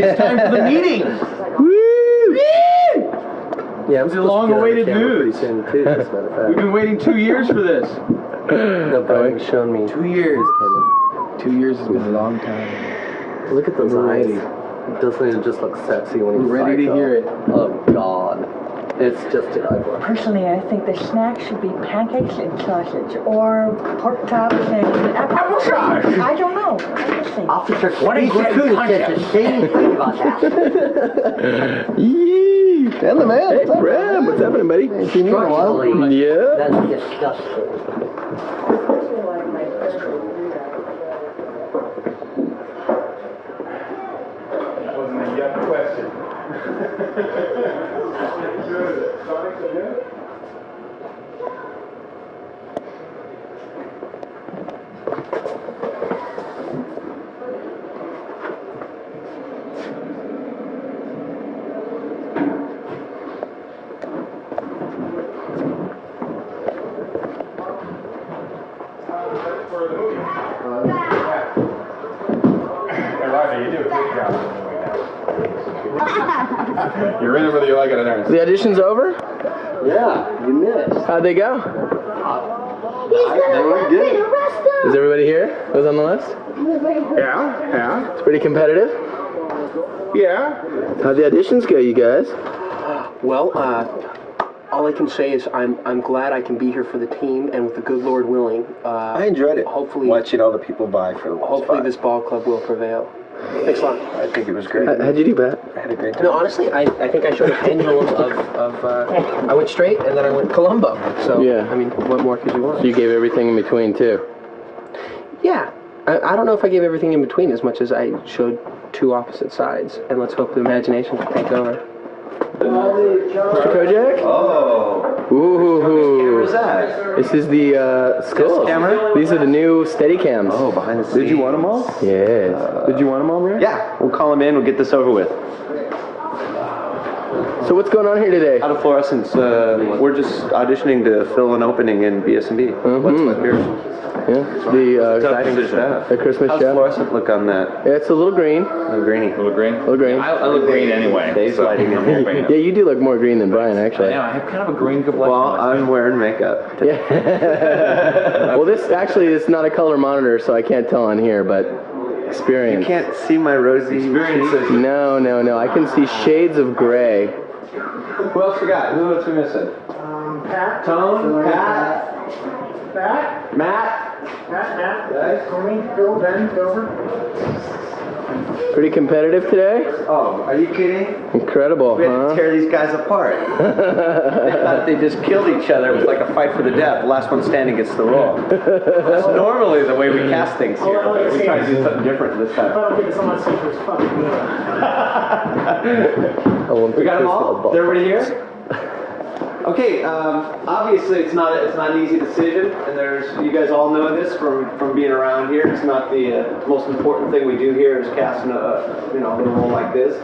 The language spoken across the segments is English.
It's time for the meeting. Woo! Yeah, It's a long-awaited news. We've been waiting 2 years for this. No, Brian's shown me. 2 years. 2 years has been a long time. Look at those We're eyes. ready. Doesn't it just look sexy when he's We're ready to hear it. Oh, God. It's just an eye for. Personally, I think the snack should be pancakes and sausage, or pork chops and apple Sausage. I don't know. I'm just saying. Officer, What a great concept. the same thing about that. Yee! And the man. Hey, Bram, what's happening, buddy? Yeah. That's disgusting. Wasn't a yuck question. For the movie. Hey, Roger, you do a great job. You're in it whether you like it or not. The audition's over? Yeah, you missed. How'd they go? Is everybody here? Who's on the list? Yeah. It's pretty competitive. Yeah. How'd the auditions go, you guys? Well, all I can say is I'm glad I can be here for the team, and with the good Lord willing, I enjoyed it. Hopefully, watching all the people vie for the hopefully spot. this ball club will prevail. Thanks a lot. I think it was great. How'd you do, Pat? I had a great time. No, honestly, I think I showed a pendulum of I went straight and then I went Columbo. So Yeah. I mean, what more could you want? You gave everything in between, too. Yeah, I don't know if I gave everything in between as much as I showed two opposite sides, and let's hope the imagination can take over. Mr. Kojac? Oh. Ooh. Where's that? This is the skulls. camera? These are the new Steadicams. Oh, behind the scenes. Did you want them all? Yes. Did you want them all, Brian? Yeah. We'll call them in. We'll get this over with. So what's going on here today? Out of fluorescence, we're just auditioning to fill an opening in BS&B. What's my beer? Yeah. The Stuff. the Christmas How's show. fluorescent look on that? Yeah, it's a little green. Oh, greeny. Little green? Little green. I look green anyway. Dave's lighting in I'm here. Yeah, you do look more green than Brian, actually. Yeah, I have kind of a green complexion. Well, I'm wearing makeup. Yeah. Well, this actually is not a color monitor, so I can't tell on here, but experience. You can't see my rosy cheeks. No. I can see shades of gray. Who else we got? Who else we missing? Pat. Tone? Pat? Pat. Matt? Guys. Tony, Bill, Ben, Dover. Pretty competitive today? Oh, are you kidding? Incredible, We had huh? to tear these guys apart. They thought they just killed each other. It was like a fight for the death. The last one standing gets the role. That's normally the way we cast things here. We try to do something different this time. I don't get someone safe as fucking We got them all? Is everybody here? Okay, obviously it's not an easy decision, and you guys all know this from being around here. It's not the most important thing we do here is casting a little role like this.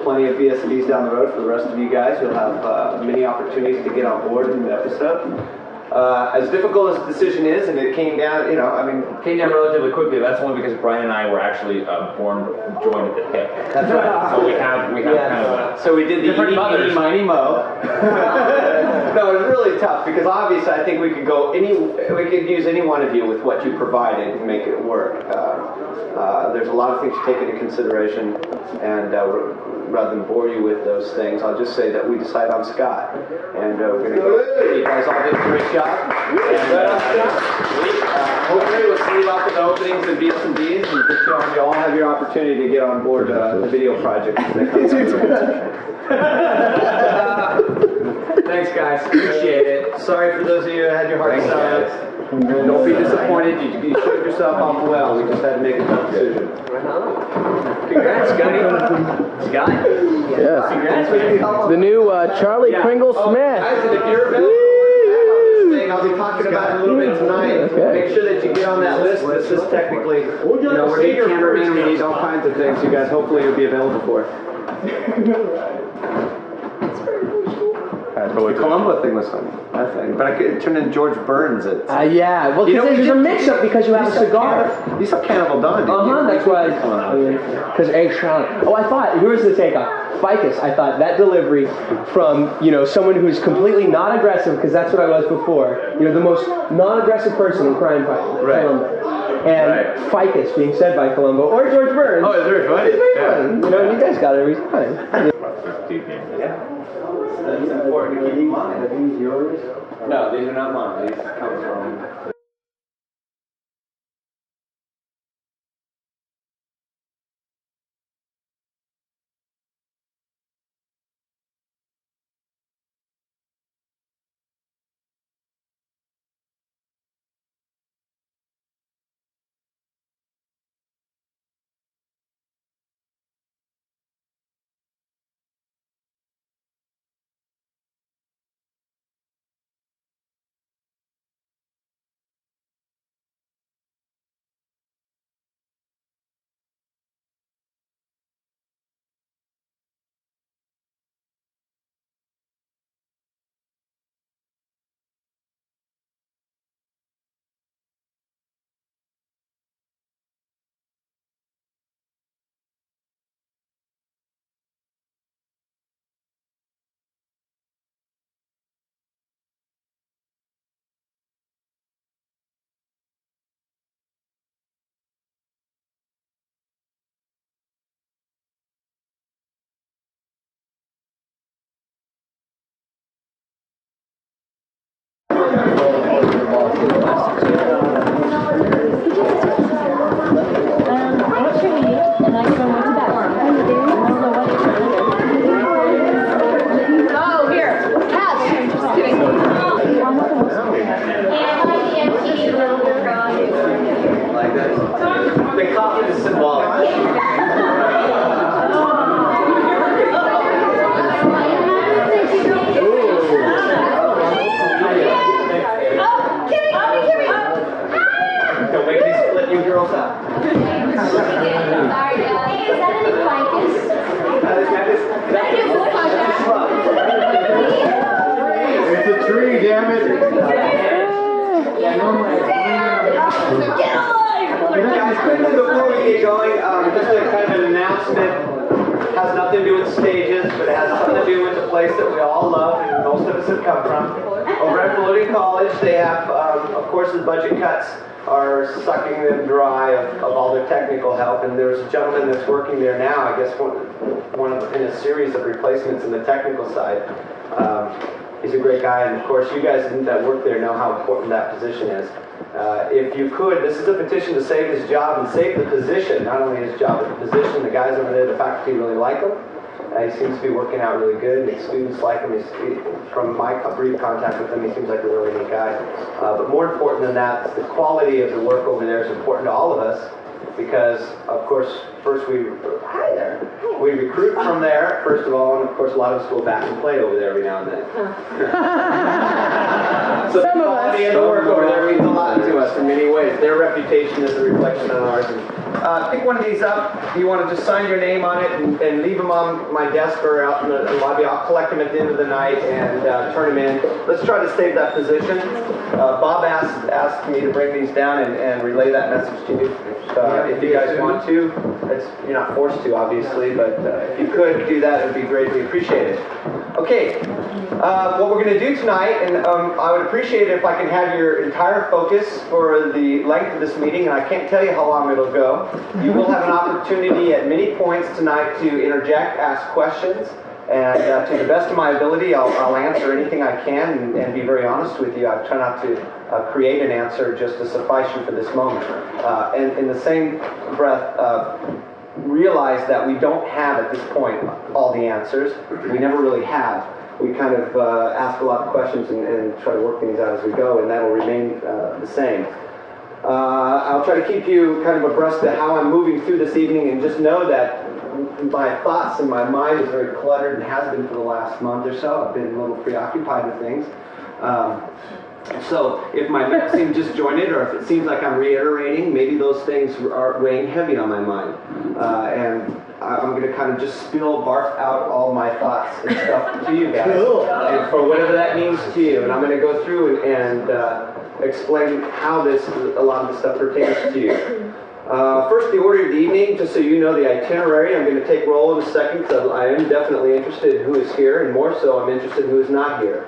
Plenty of BS&Bs down the road for the rest of you guys. You'll have many opportunities to get on board in the episode. As difficult as the decision is, and it came down, Came down relatively quickly. That's only because Brian and I were actually born joined at the hip. That's right. So we have kind of So we did the different mothers. miny mo. No, it was really tough because obviously I think we could use any one of you with what you provided and make it work. There's a lot of things to take into consideration, and rather than bore you with those things, I'll just say that we decided on Scott, and we're going to go. You guys all did a great job. Hopefully we'll leave out the openings and BS&Ds, and you all have your opportunity to get on board the video project. Thanks, guys. Appreciate it. Sorry for those of you who had your hearts out. Don't be disappointed. You showed yourself off well. We just had to make a tough decision. Congrats, Scotty. Scott? Yes. Congrats. The new Charlie Pringle Smith. Guys, and if you're available on this thing, I'll be talking about it a little bit tonight. Okay. Make sure that you get on that list. This is technically, we need cameramen, we need all kinds of things. You guys, hopefully you'll be available for it. The Columbo thing was funny, I think. But it turned into George Burns. Yeah, well, You know, there's we a did- mix-up because you have a cigar. You saw Cannibal Dawn, didn't you? That's why. Because egg salad. Oh, I thought, here's the takeoff. Ficus, I thought that delivery from, someone who's completely not aggressive, because that's what I was before. The most non-aggressive person in crime fighting. Right. Columbo. And Ficus being said by Columbo or George Burns. Oh, it's very funny. It's very funny. You guys got it every time. Yeah. That's important to keep in mind. Are these yours? No, these are not mine. These come from... What's your name? And I can went to that one. Oh, here. Cats. Just kidding. Like that. The coffin is symbolic. Don't make me split you girls up. It's a tree, damn it. Guys, quickly before we get going, just a kind of an announcement. Has nothing to do with stages, but it has something to do with the place that we all love and most of us have come from. Over at Floating College, they have, of course, the budget cuts are sucking them dry of all their technical help, and there's a gentleman that's working there now, I guess one in a series of replacements in the technical side. He's a great guy, and of course you guys that work there know how important that position is. If you could, this is a petition to save his job and save the position, not only his job, but the position. The guys over there, the faculty really like him. He seems to be working out really good. The students like him. From my brief contact with him, he seems like a really neat guy. But more important than that, the quality of the work over there is important to all of us because, of course, first we recruit from there, first of all, and of course a lot of us go back and play over there every now and then. So the quality of the work over there means a lot to us in many ways. Their reputation is a reflection on ours. And pick one of these up. You want to just sign your name on it and leave them on my desk or out in the lobby. I'll collect them at the end of the night and turn them in. Let's try to save that position. Bob asked me to bring these down and relay that message to you. If you guys want to, you're not forced to, obviously, but if you could do that, it would be greatly appreciated. Okay, what we're going to do tonight, and I would appreciate it if I can have your entire focus for the length of this meeting, and I can't tell you how long it'll go. You will have an opportunity at many points tonight to interject, ask questions, and to the best of my ability, I'll answer anything I can and be very honest with you. I try not to create an answer just to suffice you for this moment. And in the same breath, realize that we don't have at this point all the answers. We never really have. We kind of ask a lot of questions and try to work things out as we go, and that'll remain the same. I'll try to keep you kind of abreast of how I'm moving through this evening, and just know that my thoughts and my mind is very cluttered and has been for the last month or so. I've been a little preoccupied with things. So if my notes seem disjointed or if it seems like I'm reiterating, maybe those things are weighing heavy on my mind. And I'm going to kind of just barf out all my thoughts and stuff to you guys, and for whatever that means to you. And I'm going to go through and explain how a lot of the stuff pertains to you. First, the order of the evening, just so you know the itinerary. I'm going to take roll in a second, because I am definitely interested in who is here, and more so, I'm interested in who is not here.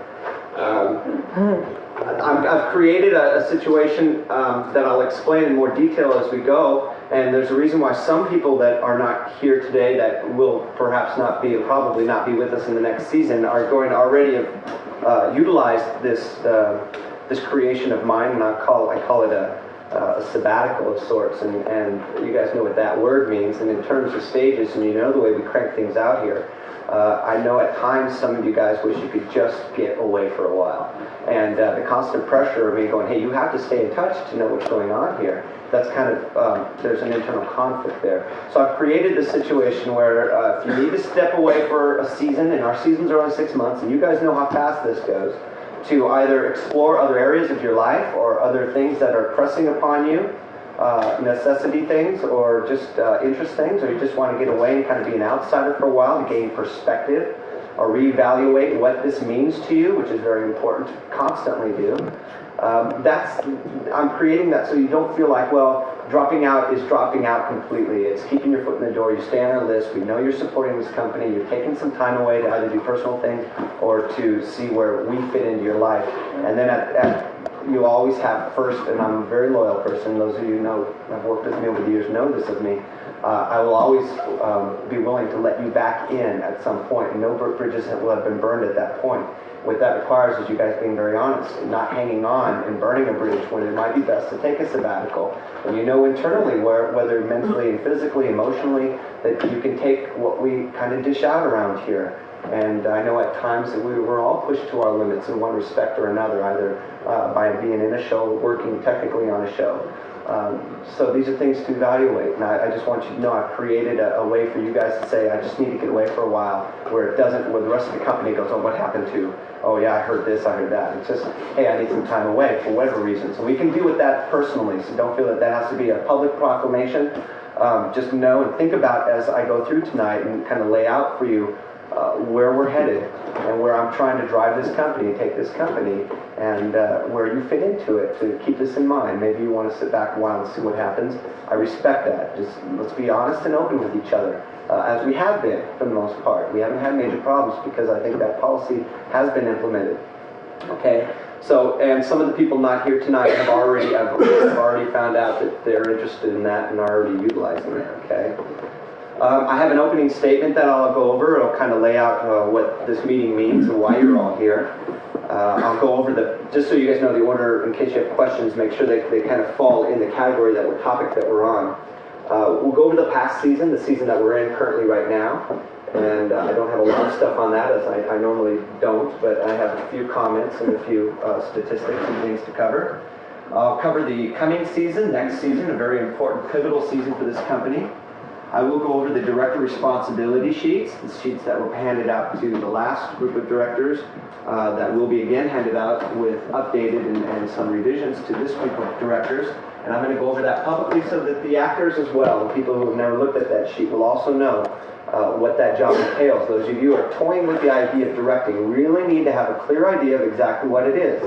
I've created a situation that I'll explain in more detail as we go, and there's a reason why some people that are not here today that will perhaps probably not be with us in the next season are going to already have utilized this creation of mine, and I call it a sabbatical of sorts, and you guys know what that word means. And in terms of stages, and you know the way we crank things out here, I know at times some of you guys wish you could just get away for a while. And the constant pressure of me going, hey, you have to stay in touch to know what's going on here. That's kind of, there's an internal conflict there. So I've created this situation where if you need to step away for a season, and our seasons are only 6 months, and you guys know how fast this goes, to either explore other areas of your life or other things that are pressing upon you, necessity things or just interest things, or you just want to get away and kind of be an outsider for a while to gain perspective or reevaluate what this means to you, which is very important to constantly do. I'm creating that so you don't feel like, well, dropping out is dropping out completely. It's keeping your foot in the door. You stay on our list. We know you're supporting this company. You're taking some time away to either do personal things or to see where we fit into your life. And then you always have first, and I'm a very loyal person. Those of you who know, have worked with me over the years know this of me. I will always be willing to let you back in at some point, and no bridges will have been burned at that point. What that requires is you guys being very honest and not hanging on and burning a bridge when it might be best to take a sabbatical. And you know internally, whether mentally and physically, emotionally, that you can take what we kind of dish out around here. And I know at times that we were all pushed to our limits in one respect or another, either by being in a show or working technically on a show. So these are things to evaluate, and I just want you to know I've created a way for you guys to say, I just need to get away for a while, where the rest of the company goes, oh, what happened to? Oh yeah, I heard this, I heard that. It's just, hey, I need some time away for whatever reason. So we can deal with that personally, so don't feel that has to be a public proclamation. Just know and think about as I go through tonight and kind of lay out for you where we're headed and where I'm trying to drive this company, take this company, and where you fit into it, to keep this in mind. Maybe you want to sit back a while and see what happens. I respect that. Just let's be honest and open with each other, as we have been for the most part. We haven't had major problems because I think that policy has been implemented. Okay? So, and some of the people not here tonight have already found out that they're interested in that and are already utilizing it. Okay? I have an opening statement that I'll go over. It'll kind of lay out what this meeting means and why you're all here. I'll go over just so you guys know the order, in case you have questions, make sure they kind of fall in the category topic that we're on. We'll go over the past season, the season that we're in currently right now. And I don't have a lot of stuff on that, as I normally don't, but I have a few comments and a few statistics and things to cover. I'll cover the coming season, next season, a very important, pivotal season for this company. I will go over the director responsibility sheets, the sheets that were handed out to the last group of directors, that will be again handed out with updated and some revisions to this group of directors. And I'm going to go over that publicly so that the actors as well, the people who have never looked at that sheet, will also know what that job entails. Those of you who are toying with the idea of directing really need to have a clear idea of exactly what it is.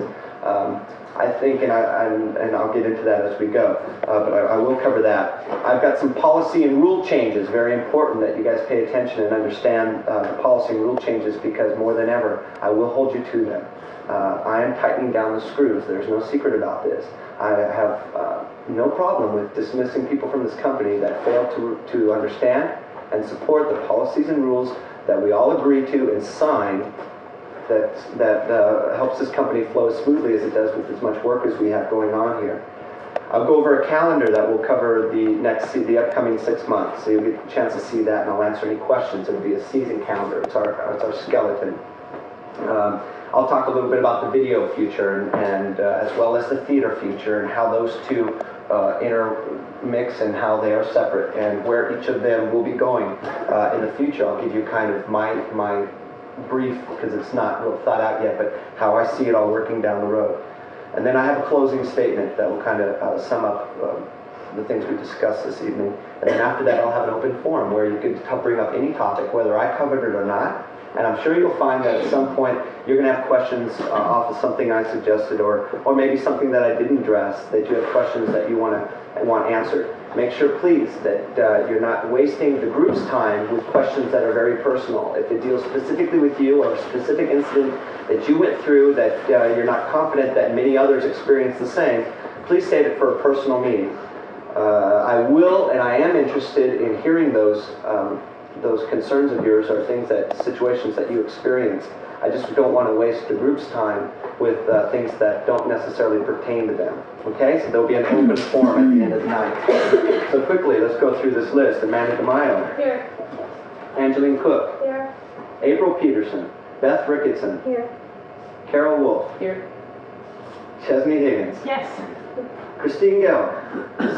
I think, and I'll get into that as we go, but I will cover that. I've got some policy and rule changes, very important that you guys pay attention and understand the policy and rule changes, because more than ever, I will hold you to them. I am tightening down the screws. There's no secret about this. I have no problem with dismissing people from this company that fail to understand and support the policies and rules that we all agree to and sign, that helps this company flow as smoothly as it does with as much work as we have going on here. I'll go over a calendar that will cover the upcoming 6 months, so you'll get a chance to see that, and I'll answer any questions. It'll be a season calendar. It's our skeleton. I'll talk a little bit about the video future and as well as the theater future, and how those two intermix and how they are separate and where each of them will be going in the future. I'll give you kind of my brief, because it's not real thought out yet, but how I see it all working down the road. And then I have a closing statement that will kind of sum up the things we discussed this evening. And then after that, I'll have an open forum where you can bring up any topic, whether I covered it or not. And I'm sure you'll find that at some point you're going to have questions off of something I suggested, or maybe something that I didn't address, that you have questions that you want answered. Make sure, please, that you're not wasting the group's time with questions that are very personal. If it deals specifically with you or a specific incident that you went through that you're not confident that many others experience the same, please save it for a personal meeting. I will, and I am interested in hearing those concerns of yours or situations that you experienced. I just don't want to waste the group's time with things that don't necessarily pertain to them. Okay, so there'll be an open forum at the end of the night. So quickly, let's go through this list. Amanda DeMaio. Here. Angeline Cook. Here. April Peterson. Beth Ricketson. Here. Carol Wolf. Here. Chesney Higgins. Yes. Christine Gell.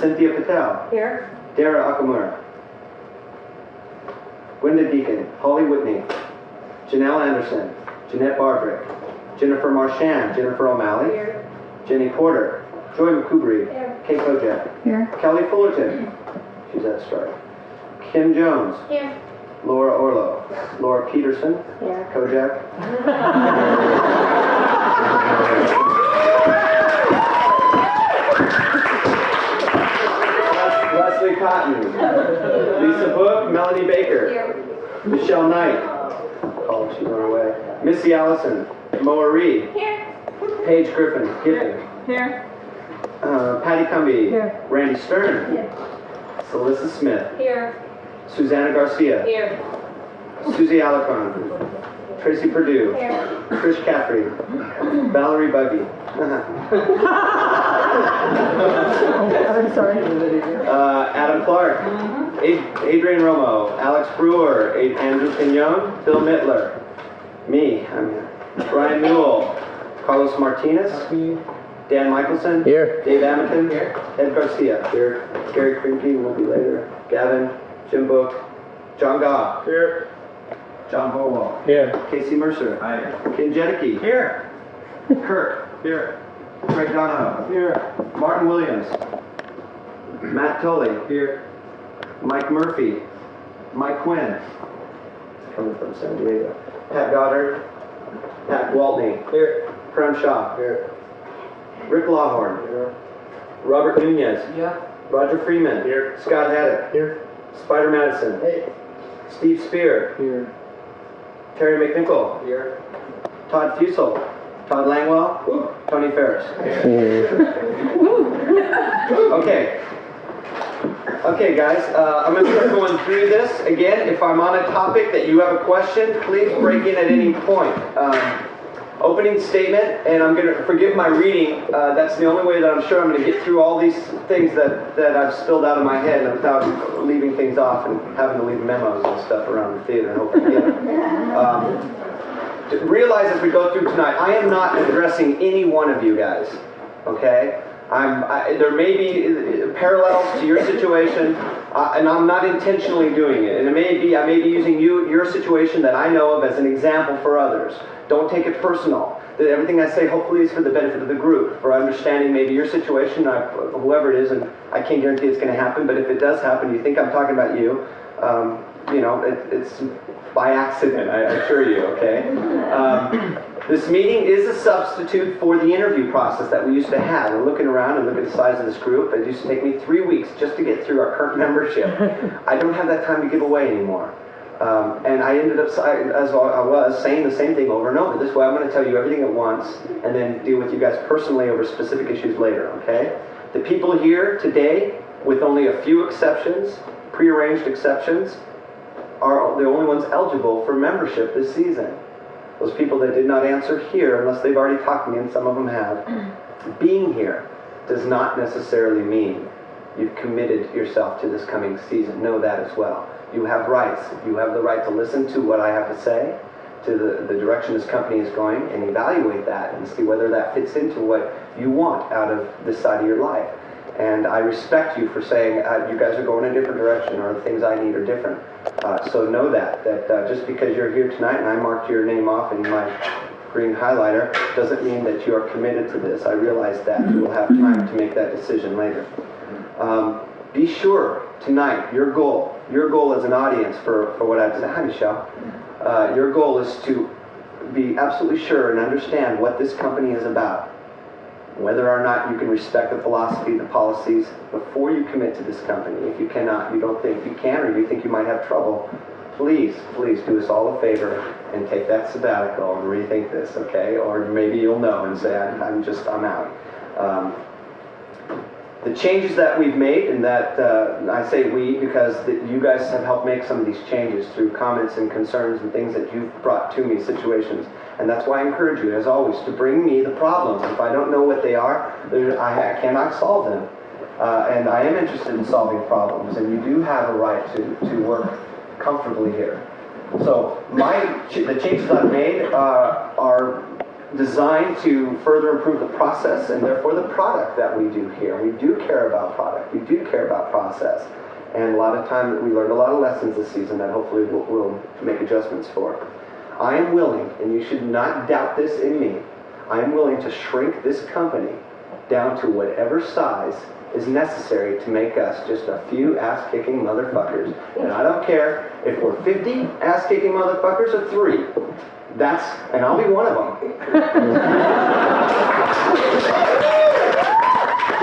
Cynthia Patel. Here. Dara Akamura. Gwenda Deacon. Holly Whitney. Janelle Anderson. Jeanette Bardrick. Jennifer Marchand. Jennifer O'Malley. Here. Jenny Porter. Joy McCoubry. Here. Kate Kojac. Here. Kelly Fullerton. She's at strike. Kim Jones. Here. Laura Orlo. Laura Peterson. Here. Kojak. Leslie Cotton. Lisa Book. Melanie Baker. Here. Michelle Knight. Oh, she went away. Missy Allison. Moa Reed. Here. Paige Griffin. Here. Patty Cumby. Here. Randy Stern. Here. Celissa Smith. Here. Susanna Garcia. Here. Susie Alarcon. Tracy Purdue. Here. Trish Caffrey. Valerie Buggy. I'm sorry. Adam Clark. Adrian Romo. Alex Brewer. Andrew Pignon. Bill Mittler. Me. I'm here. Brian Newell. Carlos Martinez. Dan Michelson. Here. Dave Amington. Here. Ed Garcia. Here. Gary Krinke will be later. Gavin. Jim Book. John Goff. Here. John Bowell. Here. Casey Mercer. Hi. Ken Jedicke. Here. Kurt. Here. Craig Donahoe. Here. Martin Williams. Matt Tully. Here. Mike Murphy. Mike Quinn. Coming from San Diego. Pat Goddard. Pat Gwaltney. Here. Prem Shaw. Here. Rick Lawhorn. Here. Robert Nunez. Yeah. Roger Freeman. Here. Scott Haddock. Here. Spider Madison. Hey. Steve Spear. Here. Terry McNichol. Here. Todd Fusel. Todd Langwell. Tony Ferris. Okay. Okay, guys. I'm going to start going through this. Again, if I'm on a topic that you have a question, please break in at any point. Opening statement, and I'm going to forgive my reading. That's the only way that I'm sure I'm going to get through all these things that I've spilled out of my head without leaving things off and having to leave memos and stuff around the theater and hope I get them. Realize as we go through tonight, I am not addressing any one of you guys. Okay? There may be parallels to your situation, and I'm not intentionally doing it. And I may be using your situation that I know of as an example for others. Don't take it personal. Everything I say hopefully is for the benefit of the group, for understanding maybe your situation, whoever it is, and I can't guarantee it's going to happen, but if it does happen, you think I'm talking about you, it's by accident, I assure you, okay? This meeting is a substitute for the interview process that we used to have. And looking around and looking at the size of this group, it used to take me 3 weeks just to get through our current membership. I don't have that time to give away anymore. And I ended up, as I was, saying the same thing over and over. This way I'm going to tell you everything at once and then deal with you guys personally over specific issues later, okay? The people here today, with only a few exceptions, prearranged exceptions, are the only ones eligible for membership this season. Those people that did not answer here, unless they've already talked to me, and some of them have, being here does not necessarily mean you've committed yourself to this coming season. Know that as well. You have rights. You have the right to listen to what I have to say, to the direction this company is going, and evaluate that and see whether that fits into what you want out of this side of your life. And I respect you for saying you guys are going a different direction, or the things I need are different. So know that just because you're here tonight and I marked your name off in my green highlighter doesn't mean that you are committed to this. I realize that. You will have time to make that decision later. Be sure tonight, your goal as an audience for what I've said, hi Michelle, your goal is to be absolutely sure and understand what this company is about. Whether or not you can respect the philosophy, the policies, before you commit to this company. If you cannot, you don't think you can, or you think you might have trouble, please do us all a favor and take that sabbatical and rethink this, okay? Or maybe you'll know and say, I'm out. The changes that we've made, and that I say we because you guys have helped make some of these changes through comments and concerns and things that you've brought to me, situations. And that's why I encourage you, as always, to bring me the problems. If I don't know what they are, I cannot solve them. And I am interested in solving problems, and you do have a right to work comfortably here. So the changes I've made are designed to further improve the process and therefore the product that we do here. We do care about product. We do care about process. And a lot of time, we learned a lot of lessons this season that hopefully we'll make adjustments for. I am willing, and you should not doubt this in me, I am willing to shrink this company down to whatever size is necessary to make us just a few ass-kicking motherfuckers. And I don't care if we're 50 ass-kicking motherfuckers or 3. And I'll be one of them. Do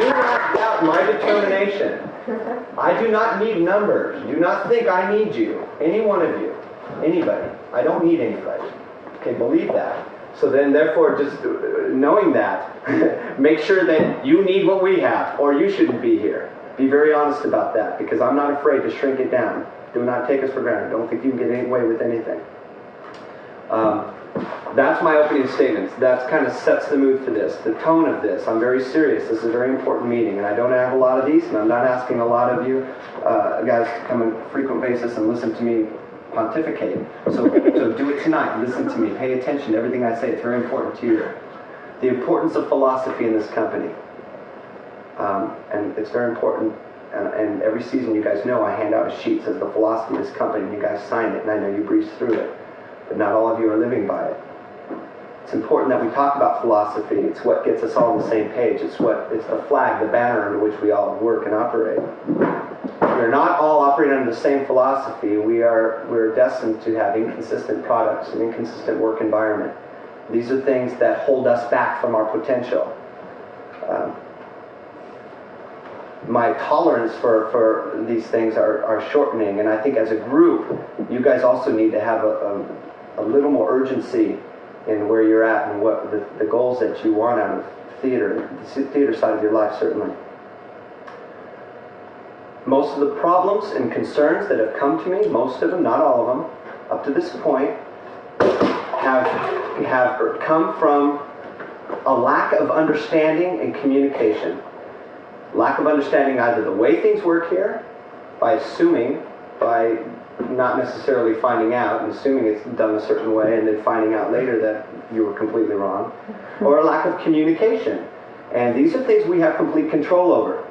not doubt my determination. I do not need numbers. Do not think I need you. Any one of you. Anybody. I don't need anybody. Okay, believe that. So then, therefore, just knowing that, make sure that you need what we have, or you shouldn't be here. Be very honest about that, because I'm not afraid to shrink it down. Do not take us for granted. Don't think you can get away with anything. That's my opening statements. That kind of sets the mood for this, the tone of this. I'm very serious. This is a very important meeting, and I don't have a lot of these, and I'm not asking a lot of you guys to come on a frequent basis and listen to me pontificate. So do it tonight. Listen to me. Pay attention to everything I say. It's very important to you. The importance of philosophy in this company. And it's very important. And every season, you guys know, I hand out a sheet that says the philosophy of this company, and you guys sign it, and I know you breeze through it. But not all of you are living by it. It's important that we talk about philosophy. It's what gets us all on the same page. It's the flag, the banner under which we all work and operate. We're not all operating under the same philosophy. We're destined to have inconsistent products, an inconsistent work environment. These are things that hold us back from our potential. My tolerance for these things are shortening, and I think as a group, you guys also need to have a little more urgency in where you're at and what the goals that you want out of theater, the theater side of your life, certainly. Most of the problems and concerns that have come to me, most of them, not all of them, up to this point, have come from a lack of understanding and communication. Lack of understanding either the way things work here, by assuming, by not necessarily finding out and assuming it's done a certain way and then finding out later that you were completely wrong, or a lack of communication. And these are things we have complete control over.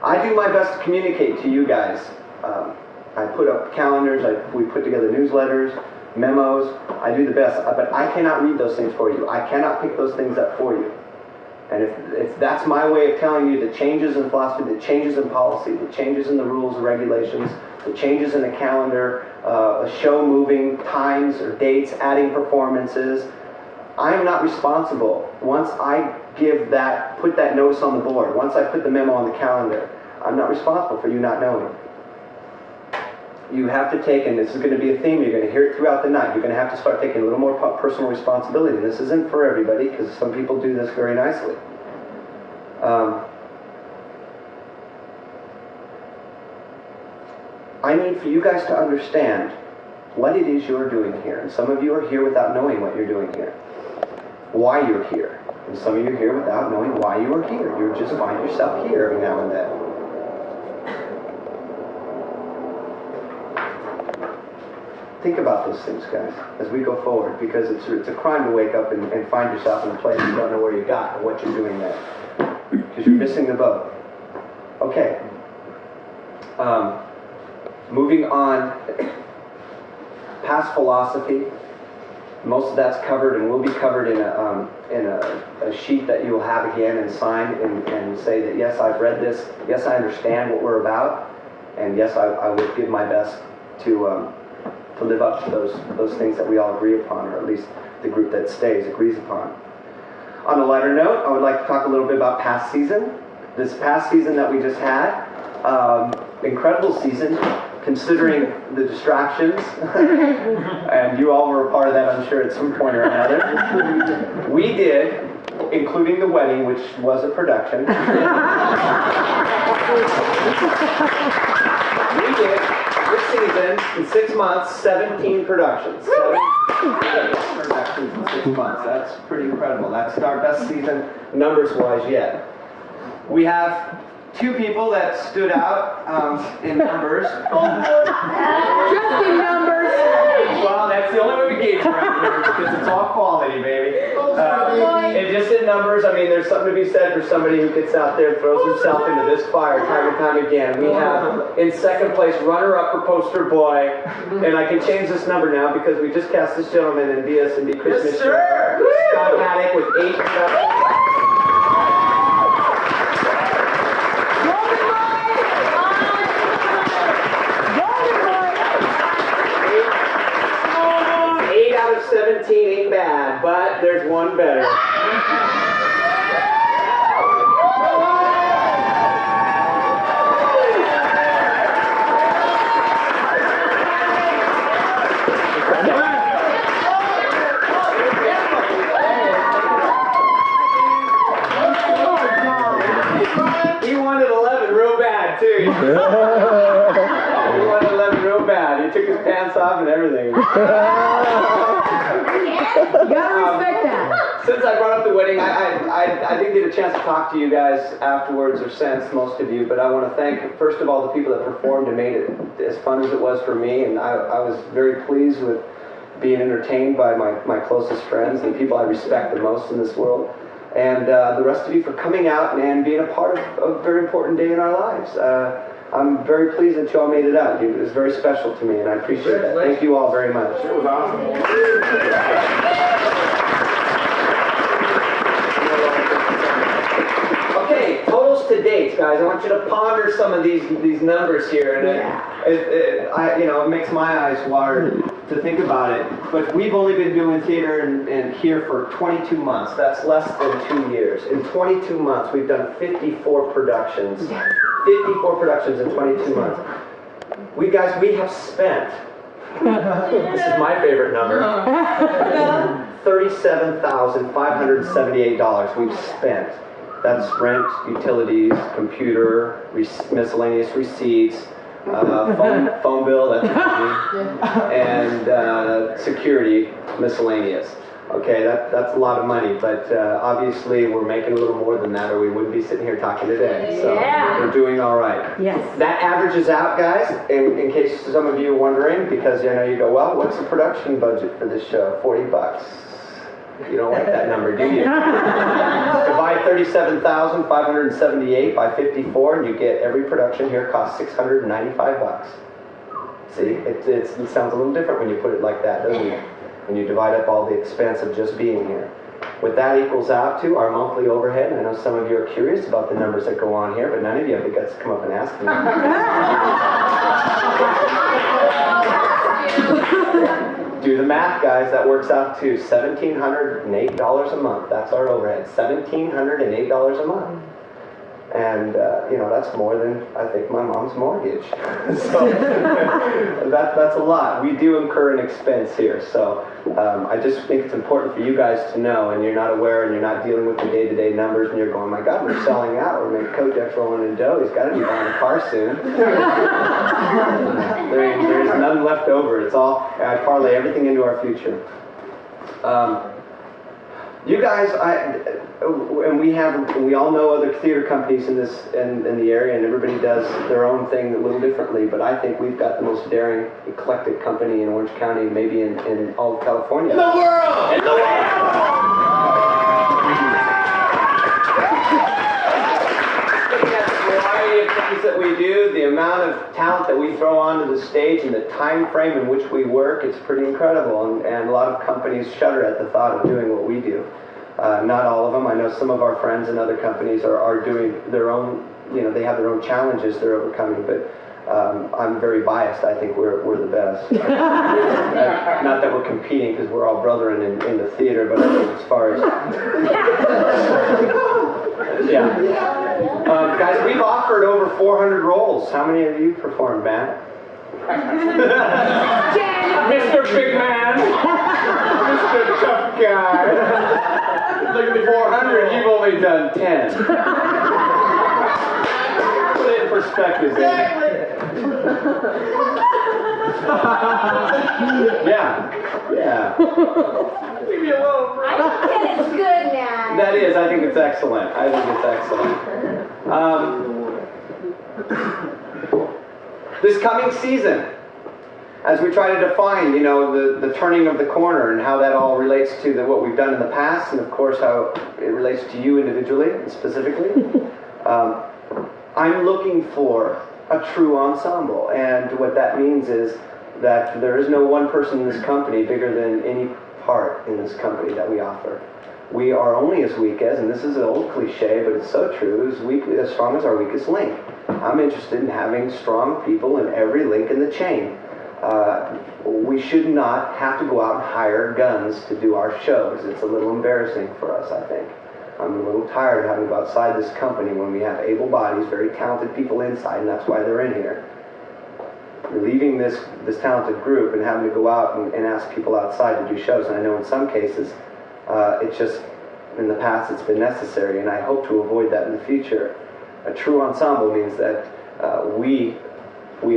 I do my best to communicate to you guys. I put up calendars, we put together newsletters, memos. I do the best, but I cannot read those things for you. I cannot pick those things up for you. And if that's my way of telling you the changes in philosophy, the changes in policy, the changes in the rules and regulations, the changes in the calendar, a show moving times or dates, adding performances, I am not responsible. Once I put that notice on the board, once I put the memo on the calendar, I'm not responsible for you not knowing. You have to take, and this is going to be a theme, you're going to hear it throughout the night, you're going to have to start taking a little more personal responsibility. This isn't for everybody, because some people do this very nicely. I need for you guys to understand what it is you're doing here. And some of you are here without knowing what you're doing here. Why you're here. And some of you are here without knowing why you are here. You just find yourself here every now and then. Think about those things, guys, as we go forward, because it's a crime to wake up and find yourself in a place you don't know where you got or what you're doing there, because you're missing the boat. Okay. Moving on, past philosophy. Most of that's covered and will be covered in a sheet that you will have again and sign and say that, yes, I've read this, yes, I understand what we're about, and yes, I would give my best to live up to those things that we all agree upon, or at least the group that stays agrees upon. On a lighter note, I would like to talk a little bit about past season. This past season that we just had, incredible season, considering the distractions, and you all were a part of that, I'm sure, at some point or another. We did, including the wedding, which was a production. We did, this season, in 6 months, 17 productions. 17 productions in 6 months. That's pretty incredible. That's our best season, numbers-wise, yet. We have 2 people that stood out in numbers. Just in numbers. Well, that's the only way we gauge around here, because it's all quality, baby. And just in numbers, I mean, there's something to be said for somebody who gets out there and throws himself into this fire time and time again. We have, in second place, runner-up for Poster Boy, and I can change this number now because we just cast this gentleman in BS&B Christmas. Yes, sir! Scott Haddock with 8 productions. 17 ain't bad, but there's one better. He wanted 11 real bad, too. He wanted 11 real bad. He took his pants off and everything. You gotta respect that. Since I brought up the wedding, I didn't get a chance to talk to you guys afterwards, or since, most of you, but I want to thank, first of all, the people that performed and made it as fun as it was for me, and I was very pleased with being entertained by my closest friends and people I respect the most in this world, and the rest of you for coming out and being a part of a very important day in our lives. I'm very pleased that you all made it out. It was very special to me, and I appreciate that. Thank you all very much. It was awesome. Okay, totals to dates, guys. I want you to ponder some of these numbers here, and it makes my eyes water to think about it. But we've only been doing theater and here for 22 months. That's less than 2 years. In 22 months, we've done 54 productions. 54 productions in 22 months. We have spent, this is my favorite number, $37,578 we've spent. That's rent, utilities, computer, miscellaneous receipts, phone bill, that's and security, miscellaneous. Okay, that's a lot of money, but obviously we're making a little more than that, or we wouldn't be sitting here talking today. So we're doing all right. Yes. That averages out, guys, in case some of you are wondering, because I know you go, well, what's the production budget for this show? $40. You don't like that number, do you? Divide 37,578 by 54, and you get every production here costs $695. See, it sounds a little different when you put it like that, doesn't it? When you divide up all the expense of just being here. What that equals out to, our monthly overhead, and I know some of you are curious about the numbers that go on here, but none of you have the guts to come up and ask me. Do the math, guys. That works out to $1,708 a month. That's our overhead. $1,708 a month. And, that's more than, I think, my mom's mortgage. So, that's a lot. We do incur an expense here. So, I just think it's important for you guys to know, and you're not aware, and you're not dealing with the day-to-day numbers, and you're going, my God, we're selling out. We're making Kojac's rolling in dough. He's got to be buying a car soon. There's none left over. It's all, I parlay everything into our future. You guys, we all know other theater companies in the area, and everybody does their own thing a little differently, but I think we've got the most daring, eclectic company in Orange County, maybe in all of California. In the world! In the world! Looking at the variety of things that we do, the amount of talent that we throw onto the stage, and the time frame in which we work, it's pretty incredible. And a lot of companies shudder at the thought of doing what we do. Not all of them. I know some of our friends in other companies are doing their own, they have their own challenges they're overcoming, but I'm very biased. I think we're the best. Not that we're competing, because we're all brethren in the theater, but I think as far as... guys, we've offered over 400 roles. How many of you performed, Matt? Mr. Big Man! Mr. Tough Guy! Look at the 400, you've only done 10. Put it in perspective. Yeah. Leave me alone. I think it's good now. That is, I think it's excellent. This coming season, as we try to define, the turning of the corner and how that all relates to what we've done in the past, and of course how it relates to you individually and specifically, I'm looking for a true ensemble. And what that means is that there is no one person in this company bigger than any part in this company that we offer. We are only as weak as, and this is an old cliche, but it's so true, as strong as our weakest link. I'm interested in having strong people in every link in the chain. We should not have to go out and hire guns to do our shows. It's a little embarrassing for us, I think. I'm a little tired of having to go outside this company when we have able bodies, very talented people inside, and that's why they're in here. We're leaving this talented group and having to go out and ask people outside to do shows. And I know in some cases, it's just, in the past, it's been necessary, and I hope to avoid that in the future. A true ensemble means that we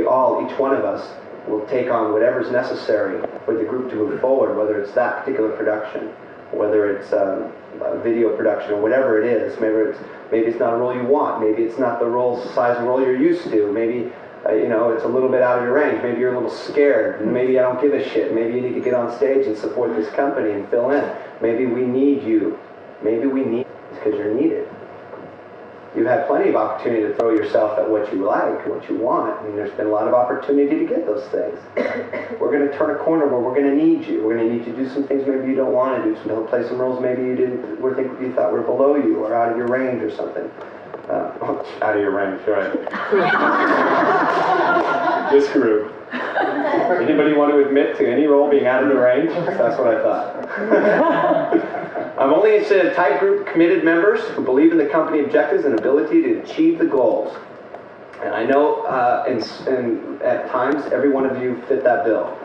all, each one of us, will take on whatever's necessary for the group to move forward, whether it's that particular production, whether it's a video production, or whatever it is. Maybe it's not a role you want. Maybe it's not the size of role you're used to. Maybe it's a little bit out of your range. Maybe you're a little scared. Maybe I don't give a shit. Maybe you need to get on stage and support this company and fill in. Maybe we need you. Maybe we need you because you're needed. You've had plenty of opportunity to throw yourself at what you like, what you want, and there's been a lot of opportunity to get those things. We're going to turn a corner where we're going to need you. We're going to need you to do some things maybe you don't want to do. So play some roles maybe you thought were below you or out of your range or something. Out of your range, right. This group. Anybody want to admit to any role being out of the range? That's what I thought. I'm only interested in tight group committed members who believe in the company objectives and ability to achieve the goals. And I know and at times every one of you fit that bill.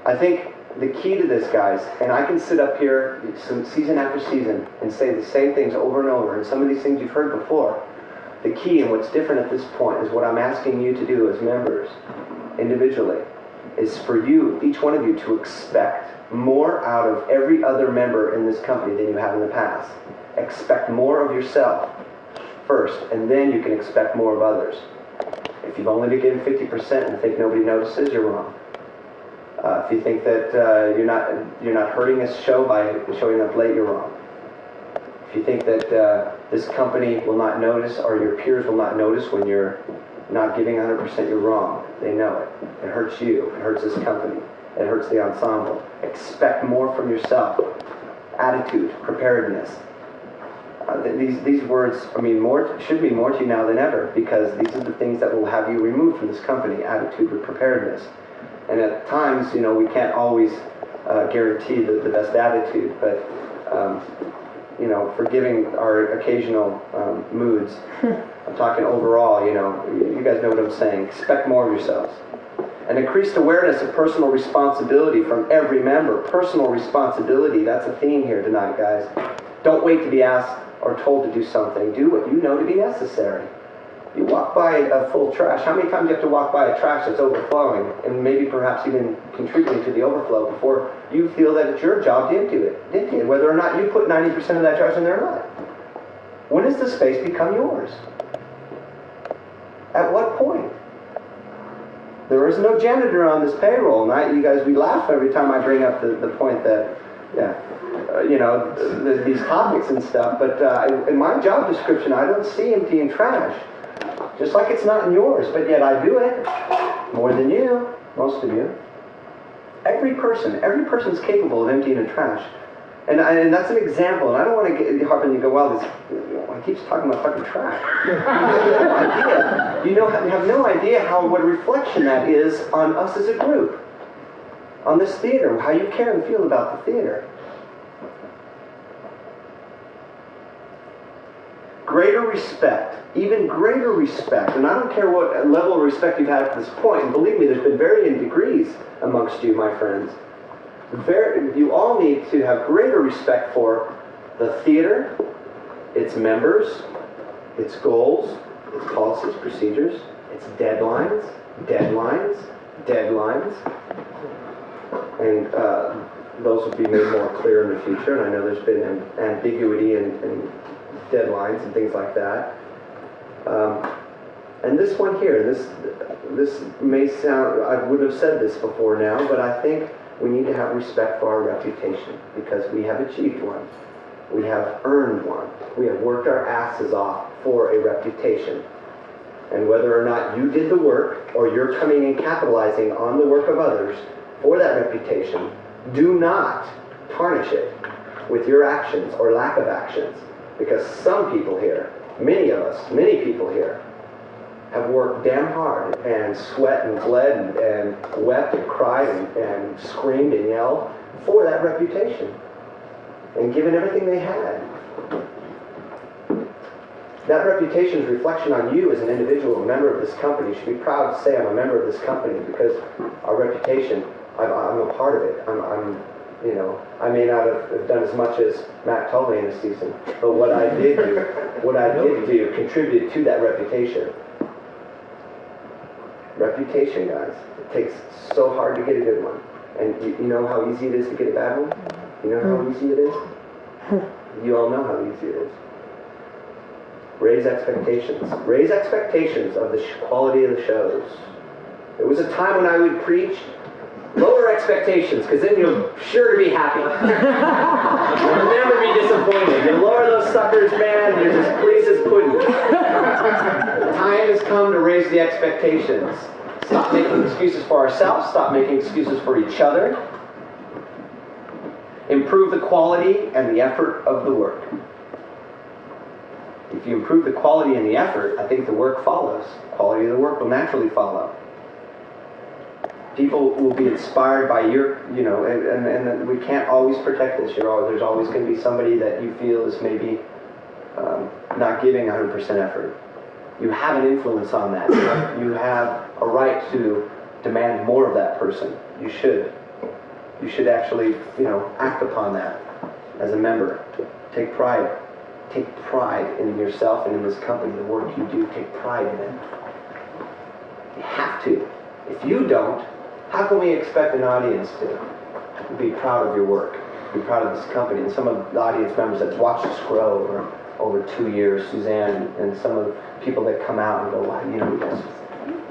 I think the key to this, guys, and I can sit up here season after season and say the same things over and over, and some of these things you've heard before. The key and what's different at this point is what I'm asking you to do as members, individually, is for you, each one of you, to expect more out of every other member in this company than you have in the past. Expect more of yourself first, and then you can expect more of others. If you've only been given 50% and think nobody notices, you're wrong. If you think that you're not hurting this show by showing up late, you're wrong. If you think that this company will not notice or your peers will not notice when you're not giving 100%, you're wrong. They know it. It hurts you. It hurts this company. It hurts the ensemble. Expect more from yourself. Attitude, preparedness. These words, should be more to you now than ever, because these are the things that will have you removed from this company. Attitude with preparedness. And at times, we can't always guarantee the best attitude, but, forgiving our occasional moods, I'm talking overall, you guys know what I'm saying. Expect more of yourselves. An increased awareness of personal responsibility from every member. Personal responsibility, that's a theme here tonight, guys. Don't wait to be asked or told to do something. Do what you know to be necessary. You walk by a full trash. How many times do you have to walk by a trash that's overflowing and maybe perhaps even contributing to the overflow before you feel that it's your job to empty it, whether or not you put 90% of that trash in there or not? When does the space become yours? At what point? There is no janitor on this payroll. And you guys, we laugh every time I bring up the point that these topics and stuff, but in my job description, I don't see emptying trash. Just like it's not in yours, but yet I do it more than you, most of you. Every person's capable of emptying a trash. And that's an example, and I don't want to get harp and you go, well, he keeps talking about fucking trash. You have no idea what a reflection that is on us as a group, on this theater, how you care and feel about the theater. Greater respect, even greater respect, and I don't care what level of respect you've had at this point, and believe me, there's been varying degrees amongst you, my friends. You all need to have greater respect for the theater, its members, its goals, its policies, procedures, its deadlines, and those will be made more clear in the future, and I know there's been an ambiguity and deadlines and things like that. And this one here, this may sound, I wouldn't have said this before now, but I think we need to have respect for our reputation because we have achieved one. We have earned one. We have worked our asses off for a reputation. And whether or not you did the work or you're coming and capitalizing on the work of others for that reputation, do not tarnish it with your actions or lack of actions. Because some people here, many people here, have worked damn hard and sweat and bled and wept and cried and screamed and yelled for that reputation and given everything they had. That reputation's reflection on you as an individual, a member of this company. You should be proud to say I'm a member of this company because our reputation, I'm a part of it. I may not have done as much as Matt told me in a season, but what I did do contributed to that reputation. Reputation, guys. It takes so hard to get a good one. And you know how easy it is to get a bad one? You know how easy it is? You all know how easy it is. Raise expectations. Raise expectations of the quality of the shows. There was a time when I would preach, lower expectations, because then you're sure to be happy. You'll never be disappointed. You lower those suckers, man, you're just pleased as pudding. The time has come to raise the expectations. Stop making excuses for ourselves. Stop making excuses for each other. Improve the quality and the effort of the work. If you improve the quality and the effort, I think the work follows. The quality of the work will naturally follow. People will be inspired by your, and we can't always protect this. There's always going to be somebody that you feel is maybe not giving 100% effort. You have an influence on that. You have a right to demand more of that person. You should. You should actually, act upon that as a member. Take pride. Take pride in yourself and in this company, the work you do. Take pride in it. You have to. If you don't, how can we expect an audience to be proud of your work, be proud of this company? And some of the audience members that watched us grow over 2 years, Suzanne, and some of the people that come out and go, wow, you guys,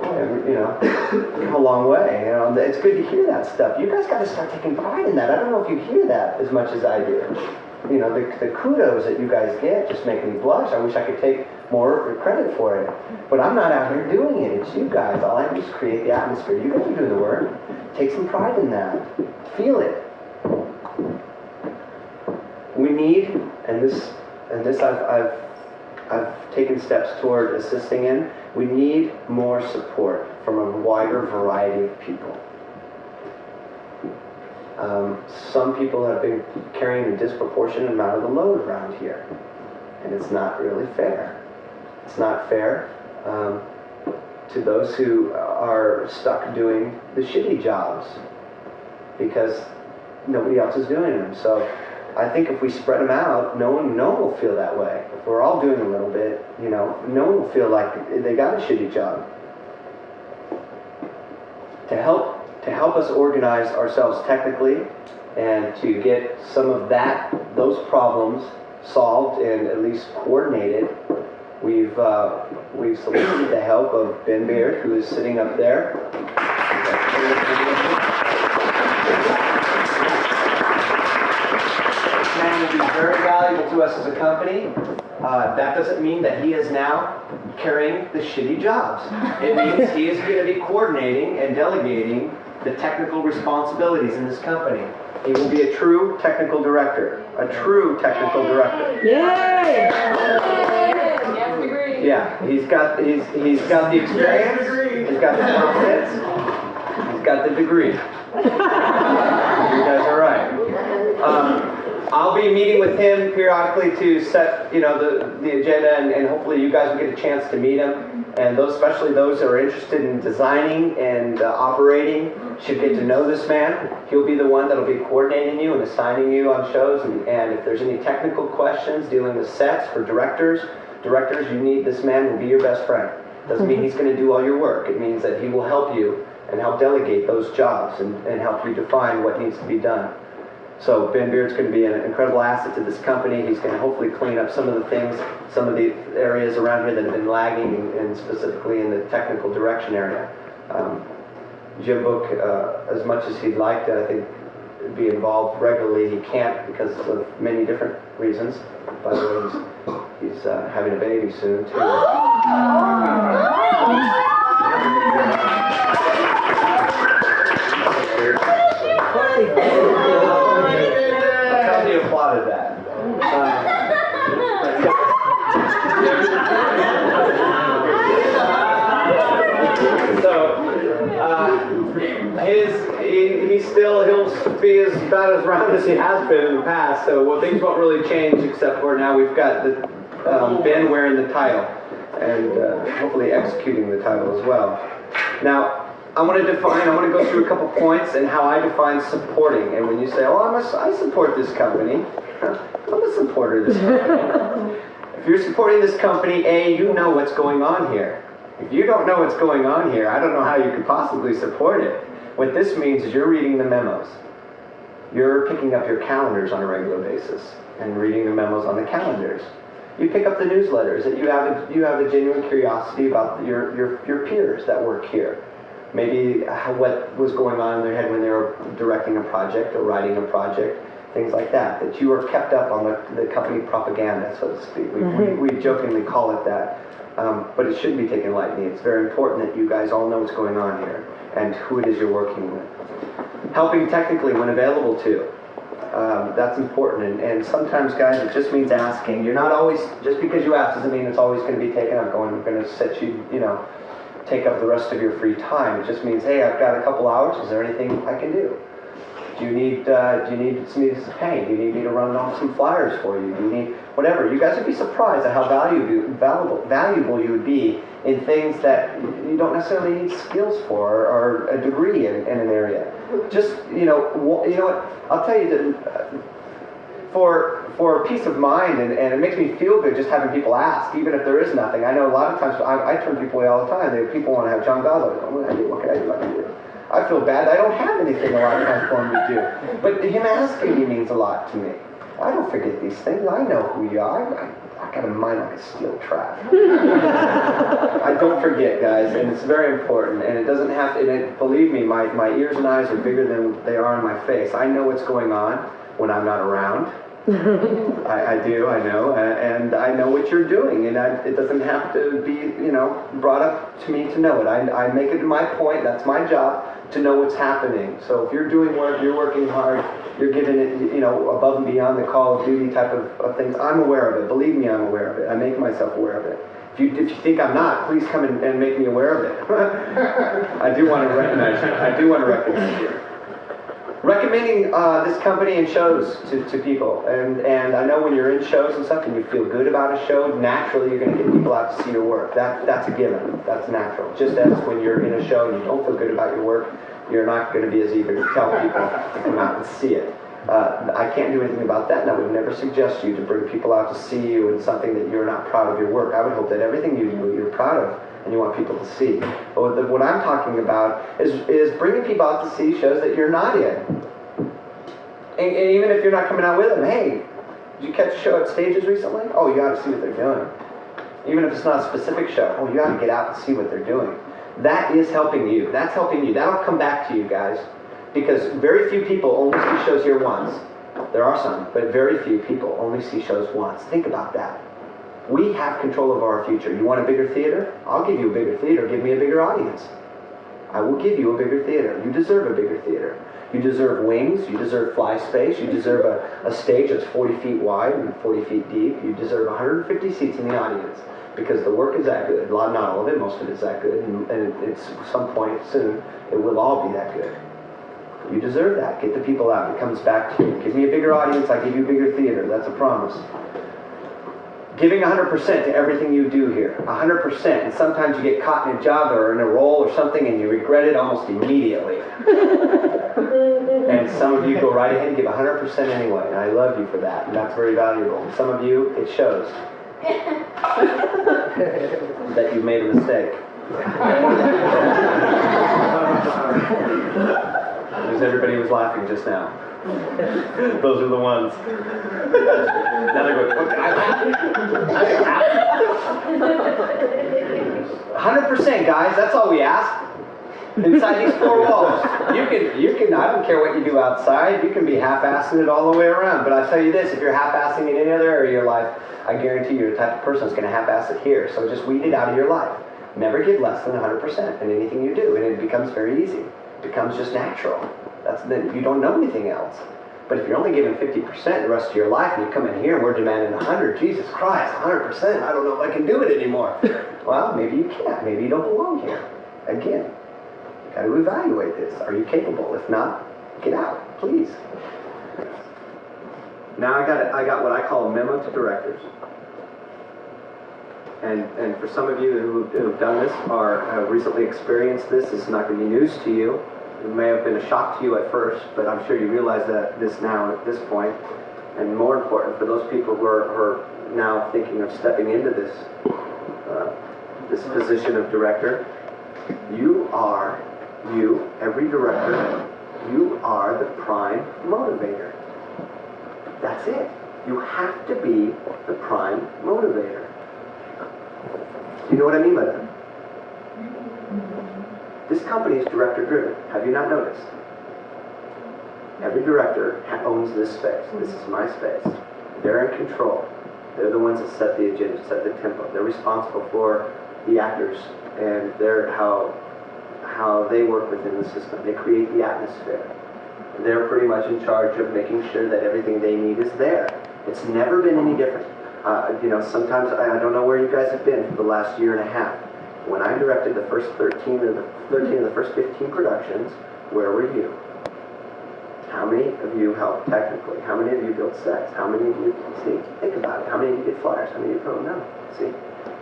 come a long way. It's good to hear that stuff. You guys got to start taking pride in that. I don't know if you hear that as much as I do. The kudos that you guys get just make me blush. I wish I could take more credit for it. But I'm not out here doing it. It's you guys. All I do is create the atmosphere. You guys are doing the work. Take some pride in that. Feel it. We need, and this I've taken steps toward assisting in, we need more support from a wider variety of people. Some people have been carrying a disproportionate amount of the load around here, and it's not really fair. It's not fair to those who are stuck doing the shitty jobs because nobody else is doing them. So I think if we spread them out, no one will feel that way. If we're all doing a little bit, no one will feel like they got a shitty job. To help us organize ourselves technically and to get some of those problems solved and at least coordinated, we've solicited the help of Ben Beard, who is sitting up there. valuable to us as a company. That doesn't mean that he is now carrying the shitty jobs. It means he is going to be coordinating and delegating the technical responsibilities in this company. He will be a true technical director. A true technical director. Yay! Yeah, he's got the experience, he's got the confidence, he's got the degree. You guys are right. I'll be meeting with him periodically to set, the agenda, and hopefully you guys will get a chance to meet him. And those, especially those that are interested in designing and operating, should get to know this man. He'll be the one that'll be coordinating you and assigning you on shows. And if there's any technical questions dealing with sets for directors, you need this man will be your best friend. Doesn't mean he's going to do all your work. It means that he will help you and help delegate those jobs and help you define what needs to be done. So Ben Beard's going to be an incredible asset to this company. He's going to hopefully clean up some of the things, some of the areas around here that have been lagging, and specifically in the technical direction area. Jim Book, as much as he'd like to, I think, be involved regularly, he can't because of many different reasons. By the way, he's having a baby soon, too. Somebody applauded that. He'll be about as round as he has been in the past. So things won't really change, except for now we've got Ben wearing the title and hopefully executing the title as well. Now, I want to go through a couple points and how I define supporting. And when you say, I support this company, I'm a supporter of this company. If you're supporting this company, A, you know what's going on here. If you don't know what's going on here, I don't know how you could possibly support it. What this means is you're reading the memos. You're picking up your calendars on a regular basis and reading the memos on the calendars. You pick up the newsletters, that you have a genuine curiosity about your peers that work here. Maybe what was going on in their head when they were directing a project or writing a project, things like that. That you are kept up on the company propaganda, so to speak. We jokingly call it that. But it shouldn't be taken lightly. It's very important that you guys all know what's going on here and who it is you're working with. Helping technically when available to. That's important. And sometimes, guys, it just means asking. You're not always, just because you ask doesn't mean it's always going to be taken up. I'm going to set you, take up the rest of your free time. It just means, hey, I've got a couple hours. Is there anything I can do? Do you need some paint? Do you need me to run off some flyers for you? Do you need whatever? You guys would be surprised at how valuable you would be in things that you don't necessarily need skills for or a degree in an area. Just you know what? I'll tell you that for peace of mind and it makes me feel good just having people ask, even if there is nothing. I know a lot of times I turn people away all the time. People want to have John Godlow. What can I do? I feel bad. I don't have anything a lot of times for him to do. But him asking me means a lot to me. I don't forget these things. I know who you are. I got a mind like a steel trap. I don't forget, guys, and it's very important. And it doesn't have to, believe me, my ears and eyes are bigger than they are in my face. I know what's going on when I'm not around. I do, I know, and I know what you're doing, and it doesn't have to be, brought up to me to know it. I make it my point, that's my job, to know what's happening. So if you're doing work, you're working hard, you're giving it, above and beyond the Call of Duty type of things, I'm aware of it. Believe me, I'm aware of it. I make myself aware of it. If you think I'm not, please come and make me aware of it. I do want to recognize you. I do want to recognize you. Recommending this company and shows to people, and I know when you're in shows and stuff and you feel good about a show, naturally you're going to get people out to see your work. That's a given. That's natural. Just as when you're in a show and you don't feel good about your work, you're not going to be as eager to tell people to come out and see it. I can't do anything about that, and I would never suggest you to bring people out to see you in something that you're not proud of your work. I would hope that everything you do you're proud of and you want people to see. But what I'm talking about is bringing people out to see shows that you're not in. And even if you're not coming out with them, hey, did you catch a show at Stages recently? Oh, you got to see what they're doing. Even if it's not a specific show, oh, you got to get out and see what they're doing. That is helping you. That's helping you. That'll come back to you guys. Because very few people only see shows here once. There are some, but very few people only see shows once. Think about that. We have control of our future. You want a bigger theater? I'll give you a bigger theater. Give me a bigger audience. I will give you a bigger theater. You deserve a bigger theater. You deserve wings. You deserve fly space. You deserve a stage that's 40 feet wide and 40 feet deep. You deserve 150 seats in the audience because the work is that good. Not all of it, most of it is that good. And it's some point soon, it will all be that good. You deserve that. Get the people out. It comes back to you. Give me a bigger audience. I give you a bigger theater. That's a promise. Giving 100% to everything you do here. 100%. And sometimes you get caught in a job or in a role or something and you regret it almost immediately. And some of you go right ahead and give 100% anyway. And I love you for that. And that's very valuable. And some of you, it shows that you've made a mistake. Because everybody was laughing just now. Those are the ones. Now they're going, okay, I laughed. 100%, guys, that's all we ask. Inside these four walls. You can, I don't care what you do outside, you can be half-assing it all the way around. But I tell you this, if you're half-assing it in any other area of your life, I guarantee you're the type of person that's going to half-ass it here. So just weed it out of your life. Never give less than 100% in anything you do, and it becomes very easy. It becomes just natural. Then you don't know anything else. But if you're only giving 50% the rest of your life, and you come in here and we're demanding 100, Jesus Christ, 100%, I don't know if I can do it anymore. Well, maybe you can't. Maybe you don't belong here. Again, you got to evaluate this. Are you capable? If not, get out, please. Now I got what I call a memo to directors. And for some of you who have done this or have recently experienced this is not going to be news to you. It may have been a shock to you at first, but I'm sure you realize that this now at this point. And more important, for those people who are now thinking of stepping into this position of director, every director, you are the prime motivator. That's it. You have to be the prime motivator. Do you know what I mean by that? This company is director-driven. Have you not noticed? Every director owns this space. This is my space. They're in control. They're the ones that set the agenda, set the tempo. They're responsible for the actors and how they work within the system. They create the atmosphere. They're pretty much in charge of making sure that everything they need is there. It's never been any different. Sometimes I don't know where you guys have been for the last year and a half. When I directed the first 13 of the first 15 productions, where were you? How many of you helped technically? How many of you built sets? How many of you, think about it. How many of you did flyers? How many of you wrote? No, see?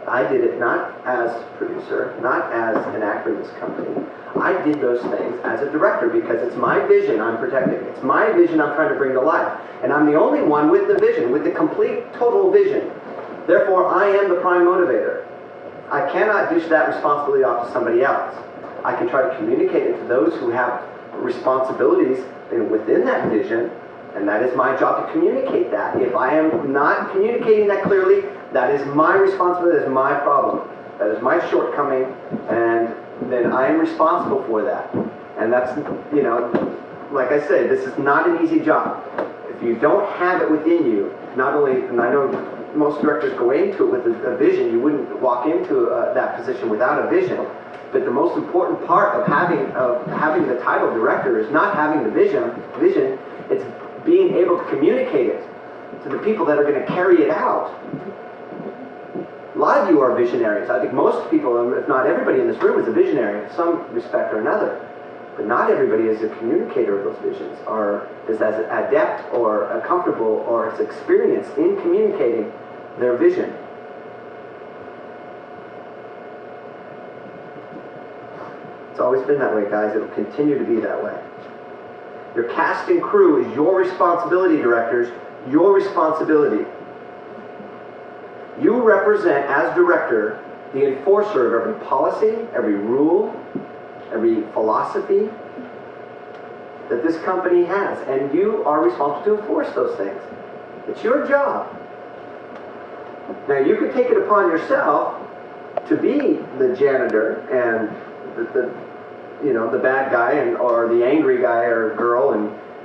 I did it not as producer, not as an actor in this company. I did those things as a director because it's my vision I'm protecting. It's my vision I'm trying to bring to life. And I'm the only one with the vision, with the complete, total vision. Therefore, I am the prime motivator. I cannot dish that responsibility off to somebody else. I can try to communicate it to those who have responsibilities within that vision, and that is my job to communicate that. If I am not communicating that clearly, that is my responsibility, that is my problem. That is my shortcoming, and then I am responsible for that. And that's, like I say, this is not an easy job. If you don't have it within you, not only, and I know most directors go into it with a vision, you wouldn't walk into that position without a vision. But the most important part of having the title director is not having the vision, it's being able to communicate it to the people that are going to carry it out. A lot of you are visionaries. I think most people, if not everybody in this room, is a visionary in some respect or another. But not everybody is a communicator of those visions, or is as adept or comfortable or has experience in communicating their vision. It's always been that way, guys. It'll continue to be that way. Your cast and crew is your responsibility, directors. Your responsibility. You represent, as director, the enforcer of every policy, every rule, every philosophy that this company has. And you are responsible to enforce those things. It's your job. Now, you could take it upon yourself to be the janitor and the bad guy or the angry guy or girl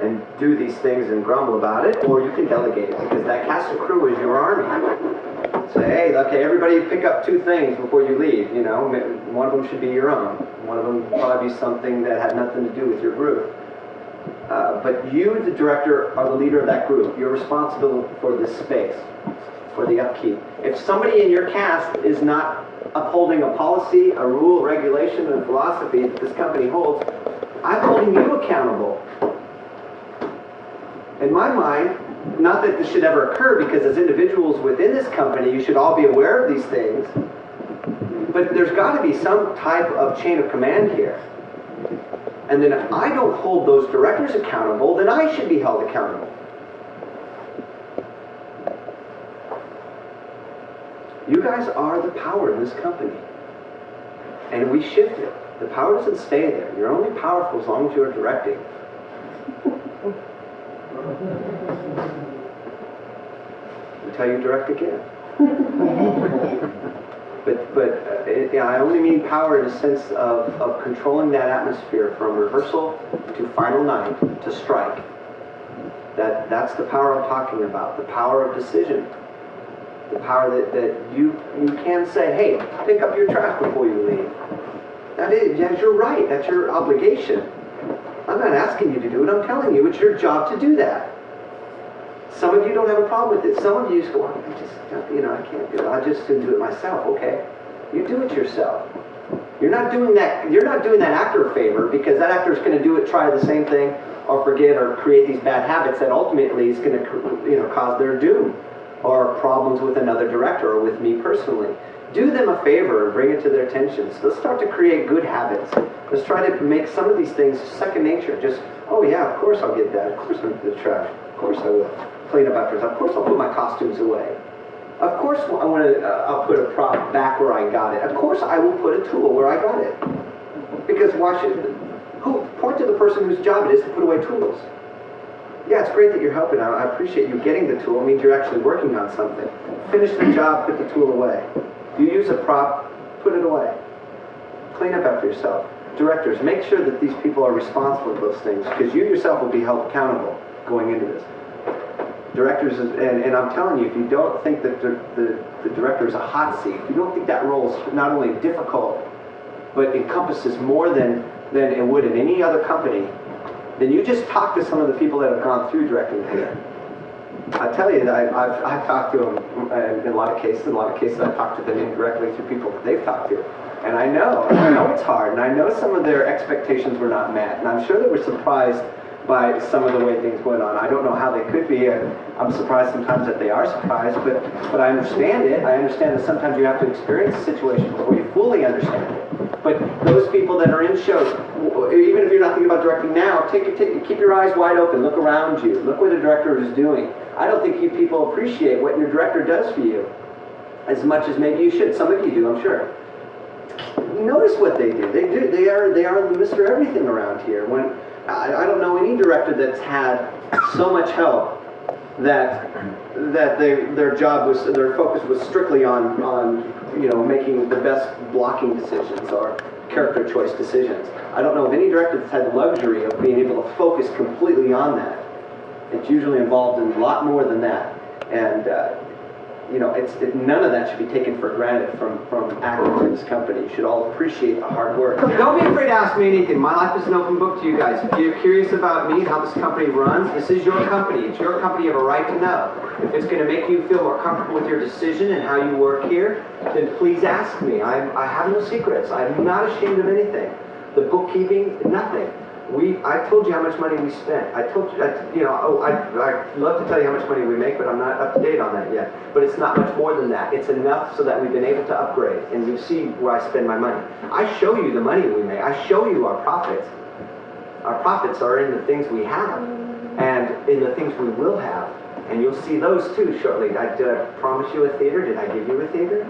and do these things and grumble about it, or you can delegate it, because that cast of crew is your army. Say, hey, okay, everybody pick up 2 things before you leave, you know, one of them should be your own. One of them will probably be something that had nothing to do with your group. But you, the director, are the leader of that group. You're responsible for this space, for the upkeep. If somebody in your cast is not upholding a policy, a rule, regulation, and philosophy that this company holds, I'm holding you accountable. In my mind, not that this should ever occur, because as individuals within this company, you should all be aware of these things, but there's got to be some type of chain of command here. And then if I don't hold those directors accountable, then I should be held accountable. You guys are the power in this company. And we shift it. The power doesn't stay there. You're only powerful as long as you're directing. Until you direct again. But I only mean power in a sense of controlling that atmosphere from rehearsal to final night to strike. That's the power I'm talking about, the power of decision. The power that you can say, hey, pick up your trash before you leave. That is, yes, you're right, that's your obligation. I'm not asking you to do it, I'm telling you it's your job to do that. Some of you don't have a problem with it. Some of you just go, I can't do it. I just didn't do it myself. Okay, you do it yourself. You're not doing that actor a favor, because that actor is going to do it, try the same thing, or forget, or create these bad habits that ultimately is going to cause their doom, or problems with another director or with me personally. Do them a favor and bring it to their attention. So let's start to create good habits. Let's try to make some of these things second nature. Just, oh yeah, of course I'll get that. Of course I'll get the trash. Of course I will. Clean up after. Of course I'll put my costumes away. Of course I'll put a prop back where I got it. Of course I will put a tool where I got it. Because point to the person whose job it is to put away tools. Yeah, it's great that you're helping. I appreciate you getting the tool. It means you're actually working on something. Finish the job, put the tool away. You use a prop, put it away. Clean up after yourself. Directors, make sure that these people are responsible for those things, because you yourself will be held accountable going into this. Directors, and I'm telling you, if you don't think that the director is a hot seat, if you don't think that role is not only difficult, but encompasses more than it would in any other company, then you just talk to some of the people that have gone through directing here. I tell you that I've talked to them in a lot of cases. In a lot of cases, I've talked to them indirectly through people that they've talked to. And I know it's hard, and I know some of their expectations were not met, and I'm sure they were surprised by some of the way things went on. I don't know how they could be. I'm surprised sometimes that they are surprised, but I understand it. I understand that sometimes you have to experience a situation before you fully understand it. But those people that are in shows, even if you're not thinking about directing now, keep your eyes wide open. Look around you. Look what the director is doing. I don't think you people appreciate what your director does for you as much as maybe you should. Some of you do, I'm sure. Notice what they do. They are the Mr. Everything around here. When I don't know any director that's had so much help that their focus was strictly on making the best blocking decisions or character choice decisions. I don't know of any director that's had the luxury of being able to focus completely on that. It's usually involved in a lot more than that, and none of that should be taken for granted from actors in this company. You should all appreciate the hard work. Don't be afraid to ask me anything. My life is an open book to you guys. If you're curious about me and how this company runs, this is your company. It's your company. You have a right to know. If it's going to make you feel more comfortable with your decision and how you work here, then please ask me. I have no secrets. I'm not ashamed of anything. The bookkeeping, nothing. I told you how much money we spent. I told you, I'd love to tell you how much money we make, but I'm not up to date on that yet. But it's not much more than that. It's enough so that we've been able to upgrade, and you see where I spend my money. I show you the money we make. I show you our profits. Our profits are in the things we have, and in the things we will have. And you'll see those too shortly. Did I promise you a theater? Did I give you a theater?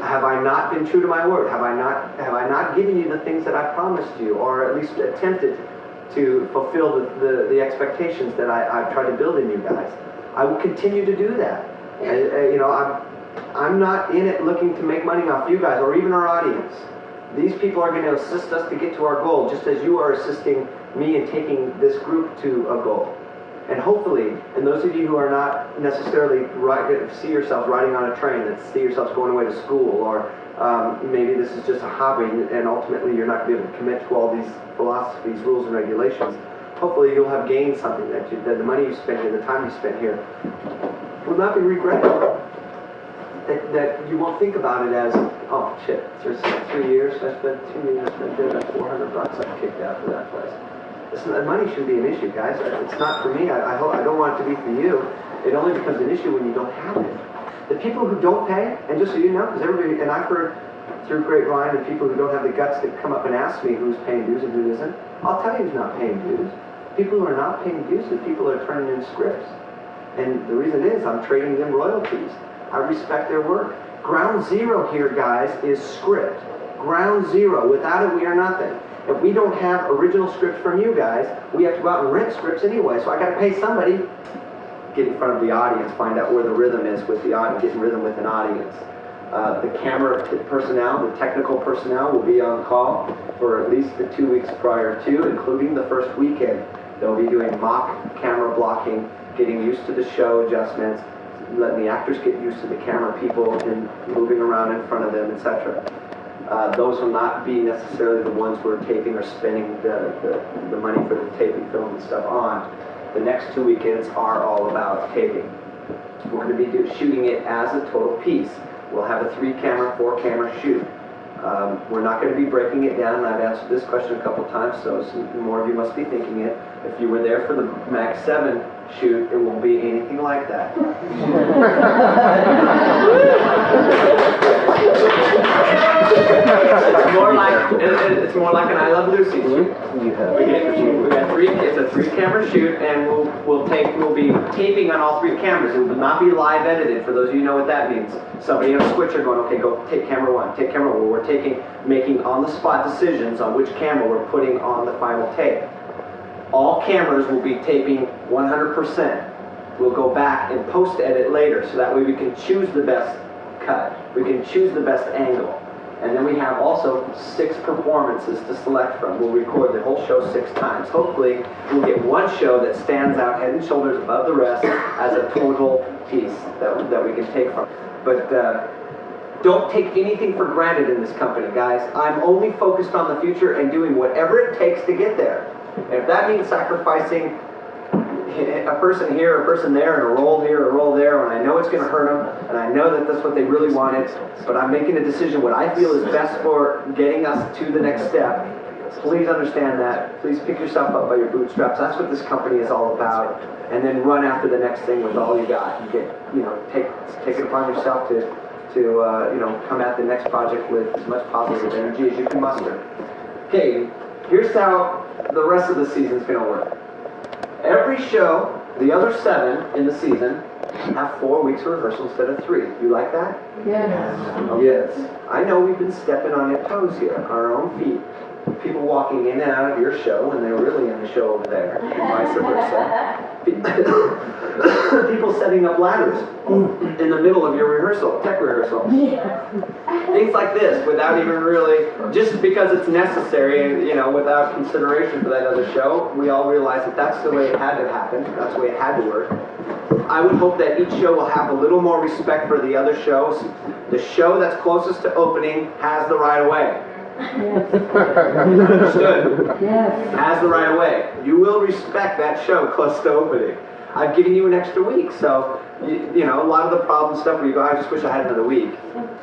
Have I not been true to my word? Have I not given you the things that I promised you, or at least attempted to fulfill the expectations that I've tried to build in you guys? I will continue to do that. I'm not in it looking to make money off you guys or even our audience. These people are going to assist us to get to our goal, just as you are assisting me in taking this group to a goal. And hopefully, and those of you who are not necessarily see yourselves riding on a train, that see yourselves going away to school, or maybe this is just a hobby, and ultimately you're not going to be able to commit to all these philosophies, rules, and regulations. Hopefully you'll have gained something that the money you spent here, the time you spent here, will not be regretted. That you won't think about it as, oh shit, there's 3 years, I spent 2 years, I spent $400 I kicked out for that place. Money shouldn't be an issue, guys. It's not for me. I don't want it to be for you. It only becomes an issue when you don't have it. The people who don't pay, and just so you know, because everybody, and I've heard through grapevine and people who don't have the guts to come up and ask me who's paying dues and who isn't, I'll tell you who's not paying dues. People who are not paying dues are people who are turning in scripts. And the reason is I'm trading them royalties. I respect their work. Ground zero here, guys, is script. Ground zero. Without it, we are nothing. If we don't have original scripts from you guys, we have to go out and rent scripts anyway, so I got to pay somebody. Get in front of the audience, find out where the rhythm is with the audience, get in rhythm with an audience. The camera personnel, the technical personnel will be on call for at least the 2 weeks prior to, including the first weekend. They'll be doing mock camera blocking, getting used to the show adjustments, letting the actors get used to the camera people and moving around in front of them, etc. Those will not be necessarily the ones we're taping or spending the money for the taping, film, and stuff on. The next 2 weekends are all about taping. We're going to be shooting it as a total piece. We'll have a 3-camera, 4-camera shoot. We're not going to be breaking it down, and I've answered this question a couple times, so more of you must be thinking it. If you were there for the Mag 7 shoot, it won't be anything like that. It's more like an I Love Lucy shoot. We got it's a 3-camera shoot, and we'll be taping on all 3 cameras. It will not be live edited. For those of you who know what that means, somebody in a switcher going, okay, go take camera 1, take camera 1. We're making on the spot decisions on which camera we're putting on the final tape. All cameras will be taping 100%. We'll go back and post-edit later, so that way we can choose the best cut. We can choose the best angle. And then we have also 6 performances to select from. We'll record the whole show 6 times. Hopefully, we'll get one show that stands out head and shoulders above the rest as a total piece that we can take from. But don't take anything for granted in this company, guys. I'm only focused on the future and doing whatever it takes to get there. And if that means sacrificing a person here, a person there, and a role here, a role there, and I know it's going to hurt them, and I know that that's what they really wanted, but I'm making a decision what I feel is best for getting us to the next step. Please understand that. Please pick yourself up by your bootstraps. That's what this company is all about. And then run after the next thing with all you got. You get, take it upon yourself to come at the next project with as much positive energy as you can muster. Okay, here's how the rest of the season is going to work. Every show, the other 7 in the season, have 4 weeks of rehearsal instead of 3. You like that? Yes. Yes. I know we've been stepping on your toes here, on our own feet. People walking in and out of your show when they're really in the show over there, and vice versa. People setting up ladders in the middle of your rehearsal, tech rehearsal. Things like this, without even really, just because it's necessary, and without consideration for that other show, we all realize that that's the way it had to happen. That's the way it had to work. I would hope that each show will have a little more respect for the other shows. The show that's closest to opening has the right of way. Understood? Yes. Has the right of way. You will respect that show close to opening. I've given you an extra week, so a lot of the problem stuff where you go, I just wish I had another week.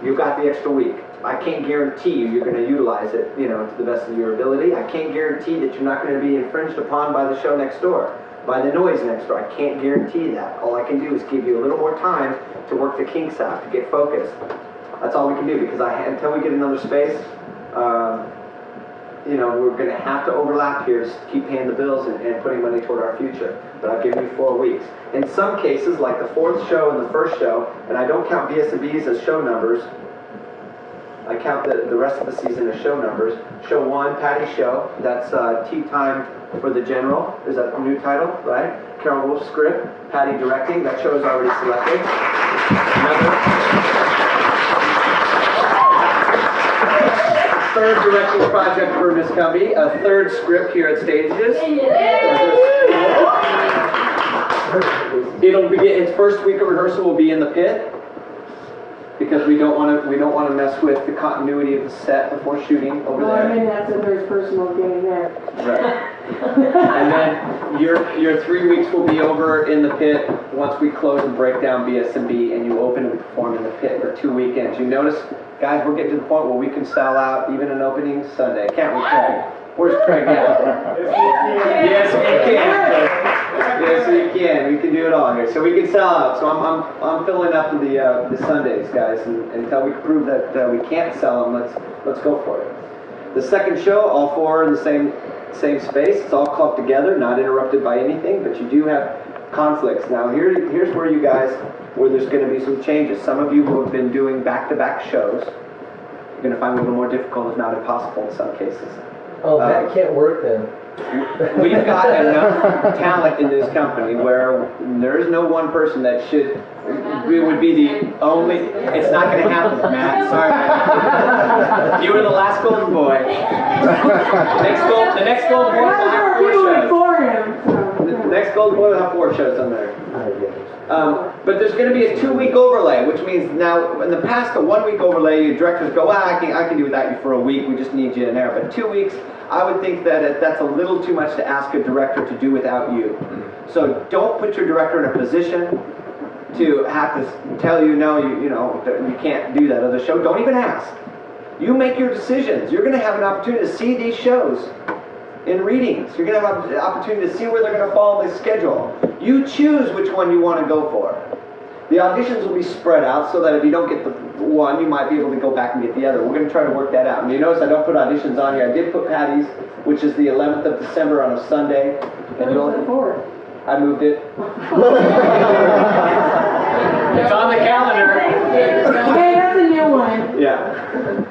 You've got the extra week. I can't guarantee you're going to utilize it, to the best of your ability. I can't guarantee that you're not going to be infringed upon by the show next door, by the noise next door. I can't guarantee that. All I can do is give you a little more time to work the kinks out, to get focused. That's all we can do, because until we get another space, we're going to have to overlap here to keep paying the bills and putting money toward our future. But I've given you 4 weeks. In some cases, like the 4th show and the 1st show, and I don't count BS&Bs as show numbers, I count the rest of the season as show numbers. Show 1, Patty's show, that's Tea Time for the General. Is that a new title, right? Carol Wolf's script, Patty directing, that show is already selected. third directing project for Miss Covey, a third script here at Stages. It'll begin. Its first week of rehearsal will be in the pit because we don't want to mess with the continuity of the set before shooting over Well, I there. mean, that's a very personal getting there. Right. And then your 3 weeks will be over in the pit once we close and break down BS&B, and you open and perform in the pit for 2 weekends. You notice, guys, we're getting to the point where we can sell out even an opening Sunday, can't we, Craig? Where's Craig at? Yes, we can. Yes, we can. We can do it all here. So we can sell out. So I'm filling up the Sundays, guys, and until we prove that we can't sell them, let's go for it. The second show, all four in the same space. It's all clubbed together, not interrupted by anything, but you do have conflicts. Now here's where there's going to be some changes. Some of you who have been doing back-to-back shows, you're going to find it a little more difficult, if not impossible in some cases. Oh, that can't work then. We've got enough talent in this company where there is no one person that would be the only. It's not going to happen, Matt. Sorry, man. You were the last golden boy. The next golden boy will have 4 shows. The next golden boy will have 4 shows on there. But there's going to be a 2-week overlay, which means now, in the past, a 1-week overlay, your directors go, I can do without you for a week, we just need you in there. But 2 weeks, I would think that that's a little too much to ask a director to do without you. So don't put your director in a position to have to tell you, no, you can't do that other show. Don't even ask. You make your decisions. You're going to have an opportunity to see these shows in readings. You're going to have an opportunity to see where they're going to fall in the schedule. You choose which one you want to go for. The auditions will be spread out so that if you don't get the one, you might be able to go back and get the other. We're going to try to work that out. And you notice I don't put auditions on here. I did put Patty's, which is the 11th of December on a Sunday. And I moved it. It's on the calendar. Okay, that's a new one. Yeah.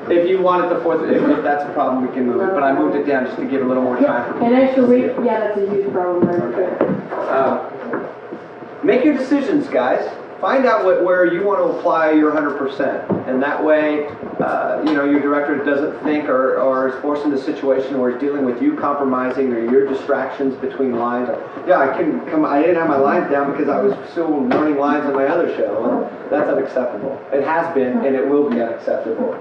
If you want it the 4th, if that's a problem, we can move it. But I moved it down just to give a little more time for An extra week, yeah, that's a huge problem. Okay. Make your decisions, guys. Find out where you want to apply your 100%. And that way, your director doesn't think or is forced into a situation where he's dealing with you compromising or your distractions between lines. Yeah, I didn't have my lines down because I was still learning lines on my other show. Well, that's unacceptable. It has been, and it will be unacceptable.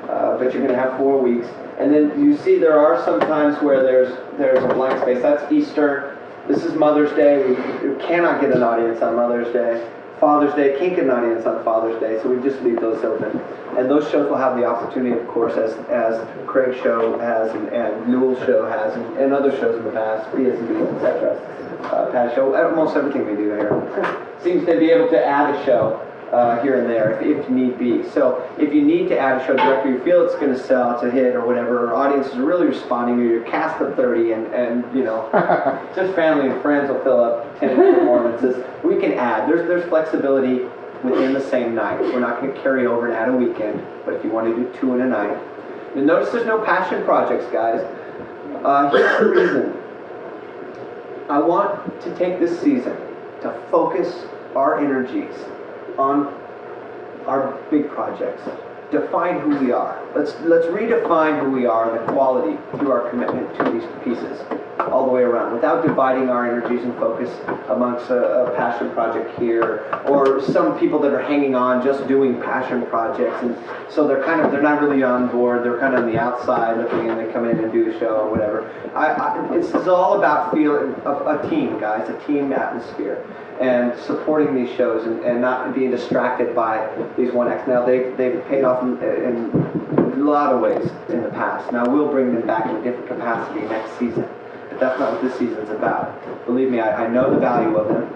But you're going to have 4 weeks. And then you see there are some times where there's a blank space. That's Easter. This is Mother's Day. We cannot get an audience on Mother's Day. Father's Day, can't get an audience on Father's Day, so we just leave those open. And those shows will have the opportunity, of course, as Craig's show has and Newell's show has and other shows in the past, BS&B, etc. Pat's show, almost everything we do here. Seems to be able to add a show here and there if need be. So if you need to add a show director, you feel it's going to sell, it's a hit or whatever, or audiences are really responding, or your cast of 30 and just family and friends will fill up 10 performances, we can add. There's flexibility within the same night. We're not going to carry over and add a weekend, but if you want to do 2 in a night. You'll notice there's no passion projects, guys. Here's the reason. I want to take this season to focus our energies on our big projects. Define who we are. Let's redefine who we are and the quality through our commitment to these pieces all the way around, without dividing our energies and focus amongst a passion project here, or some people that are hanging on just doing passion projects, and so they're not really on board. They're kind of on the outside looking, and they come in and do the show or whatever. It's all about feeling a team, guys, a team atmosphere, and supporting these shows and not being distracted by these one acts. Now they've paid off in a lot of ways in the past. Now we'll bring them back in a different capacity next season. But that's not what this season's about. Believe me, I know the value of them.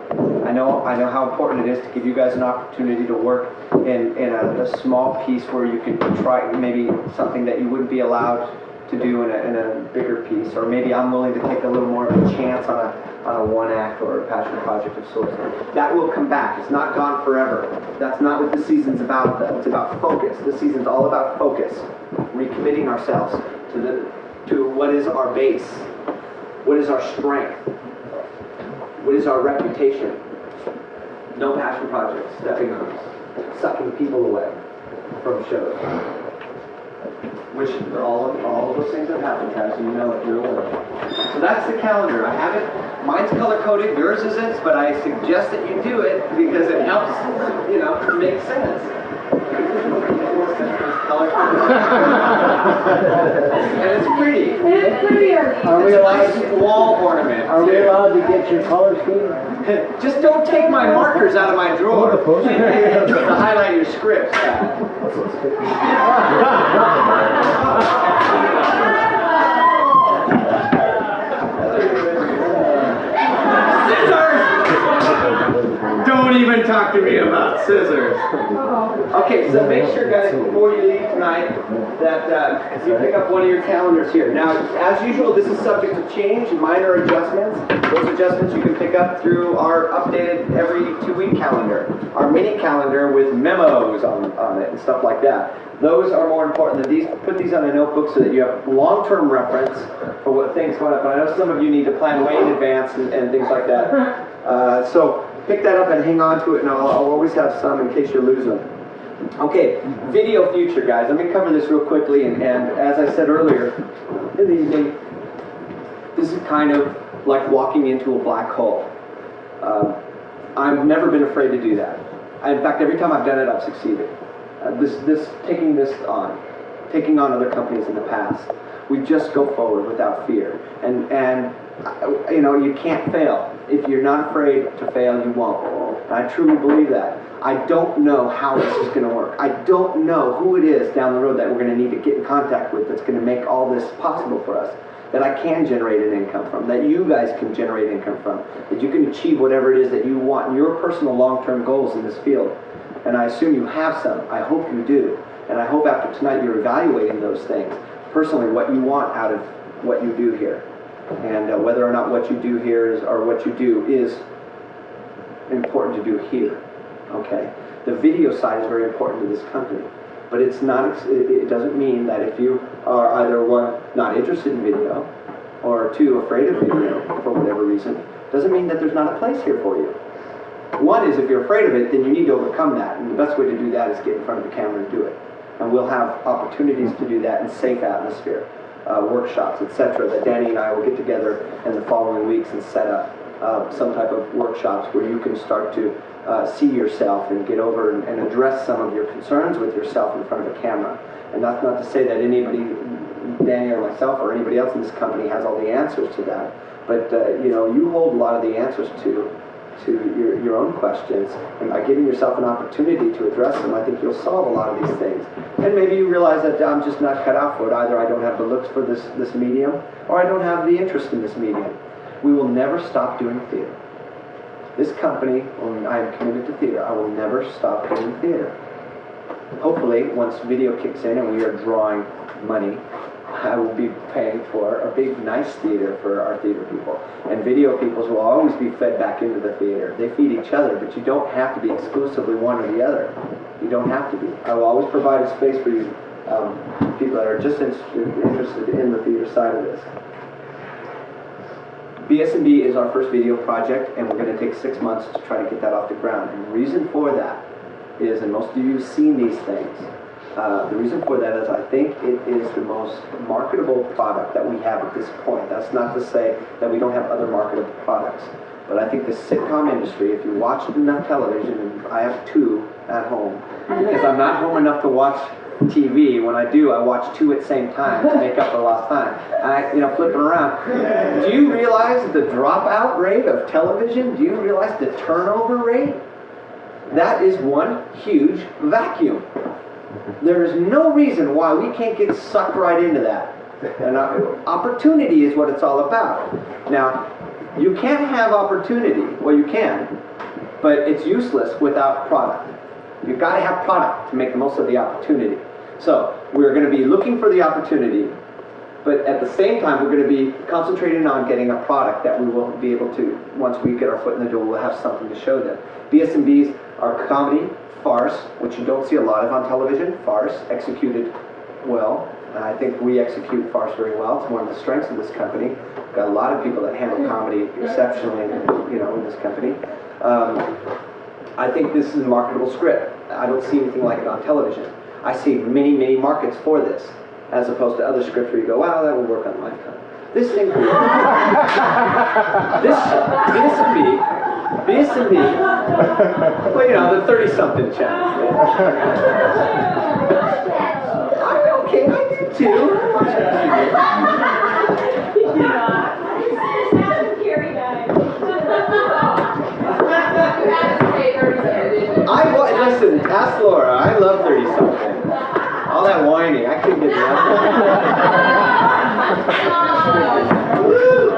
I know how important it is to give you guys an opportunity to work in a small piece where you can try maybe something that you wouldn't be allowed to do in a bigger piece, or maybe I'm willing to take a little more of a chance on a one act or a passion project of sorts. That will come back. It's not gone forever. That's not what this season's about, though. It's about focus. This season's all about focus, recommitting ourselves to what is our base, what is our strength, what is our reputation. No passion projects, stepping on us, sucking people away from shows. which all of those things have happened, guys, and you know it, you're aware. So that's the calendar. I have it, mine's color-coded, yours isn't, but I suggest that you do it because it helps, you know, make sense. And it's pretty. It's prettier. It's a nice wall ornament. Are we allowed to get your color scheme? Just don't take my markers out of my drawer to highlight your scripts. Don't even talk to me about scissors. Okay, so make sure, guys, before you leave tonight, that you pick up one of your calendars here. Now, as usual, this is subject to change, minor adjustments. Those adjustments you can pick up through our updated every 2-week calendar, our mini calendar with memos on it and stuff like that. Those are more important than these. Put these on a notebook so that you have long-term reference for what things going up. But I know some of you need to plan way in advance and things like that. So pick that up and hang on to it, and I'll always have some in case you lose them. Okay, video future, guys. Let me cover this real quickly, and as I said earlier in the evening, this is kind of like walking into a black hole. I've never been afraid to do that. In fact, every time I've done it, I've succeeded. Taking on other companies in the past. We just go forward without fear, and you know, you can't fail. If you're not afraid to fail, you won't. And I truly believe that. I don't know how this is going to work. I don't know who it is down the road that we're going to need to get in contact with that's going to make all this possible for us, that I can generate an income from, that you guys can generate income from, that you can achieve whatever it is that you want, your personal long-term goals in this field. And I assume you have some. I hope you do. And I hope after tonight you're evaluating those things. Personally, what you want out of what you do here. And whether or not what you do here is, or what you do is important to do here. Okay? The video side is very important to this company. But it's not, it doesn't mean that if you are either one, not interested in video, or two, afraid of video for whatever reason, doesn't mean that there's not a place here for you. One is, if you're afraid of it, then you need to overcome that. And the best way to do that is get in front of the camera and do it. And we'll have opportunities to do that in safe atmosphere, workshops, etc., that Danny and I will get together in the following weeks and set up some type of workshops where you can start to see yourself and get over and address some of your concerns with yourself in front of a camera. And that's not to say that anybody, Danny or myself or anybody else in this company, has all the answers to that. But you know, you hold a lot of the answers to your own questions, and by giving yourself an opportunity to address them, I think you'll solve a lot of these things. And maybe you realize that I'm just not cut out for it. Either I don't have the looks for this medium, or I don't have the interest in this medium. We will never stop doing theater. This company, when I am committed to theater, I will never stop doing theater. Hopefully, once video kicks in and we are drawing money, I will be paying for a big, nice theater for our theater people. And video peoples will always be fed back into the theater. They feed each other, but you don't have to be exclusively one or the other. You don't have to be. I will always provide a space for you people that are just interested in the theater side of this. BS&B is our first video project, and we're going to take 6 months to try to get that off the ground. And the reason for that is, and most of you have seen these things, the reason for that is I think it is the most marketable product that we have at this point. That's not to say that we don't have other marketable products. But I think the sitcom industry, if you watch enough television, and I have 2 at home, because I'm not home enough to watch TV. When I do, I watch 2 at the same time to make up for lost time. And I, flipping around. Do you realize the dropout rate of television? Do you realize the turnover rate? That is one huge vacuum. There is no reason why we can't get sucked right into that. And opportunity is what it's all about. Now, you can't have opportunity. Well, you can, but it's useless without product. You've got to have product to make the most of the opportunity. So, we're going to be looking for the opportunity, but at the same time, we're going to be concentrating on getting a product that we will be able to, once we get our foot in the door, we'll have something to show them. BS&Bs are comedy, farce, which you don't see a lot of on television. Farce, executed well. I think we execute farce very well. It's one of the strengths of this company. We've got a lot of people that handle comedy exceptionally, in this company. I think this is a marketable script. I don't see anything like it on television. I see many, many markets for this. as opposed to other scripts where you go, wow, that would work on Lifetime. This thing, BS&B, well, you know, the 30-something channel. I'm okay, I do too. Listen, ask Laura, I love 30-something. All that whining, I couldn't get enough.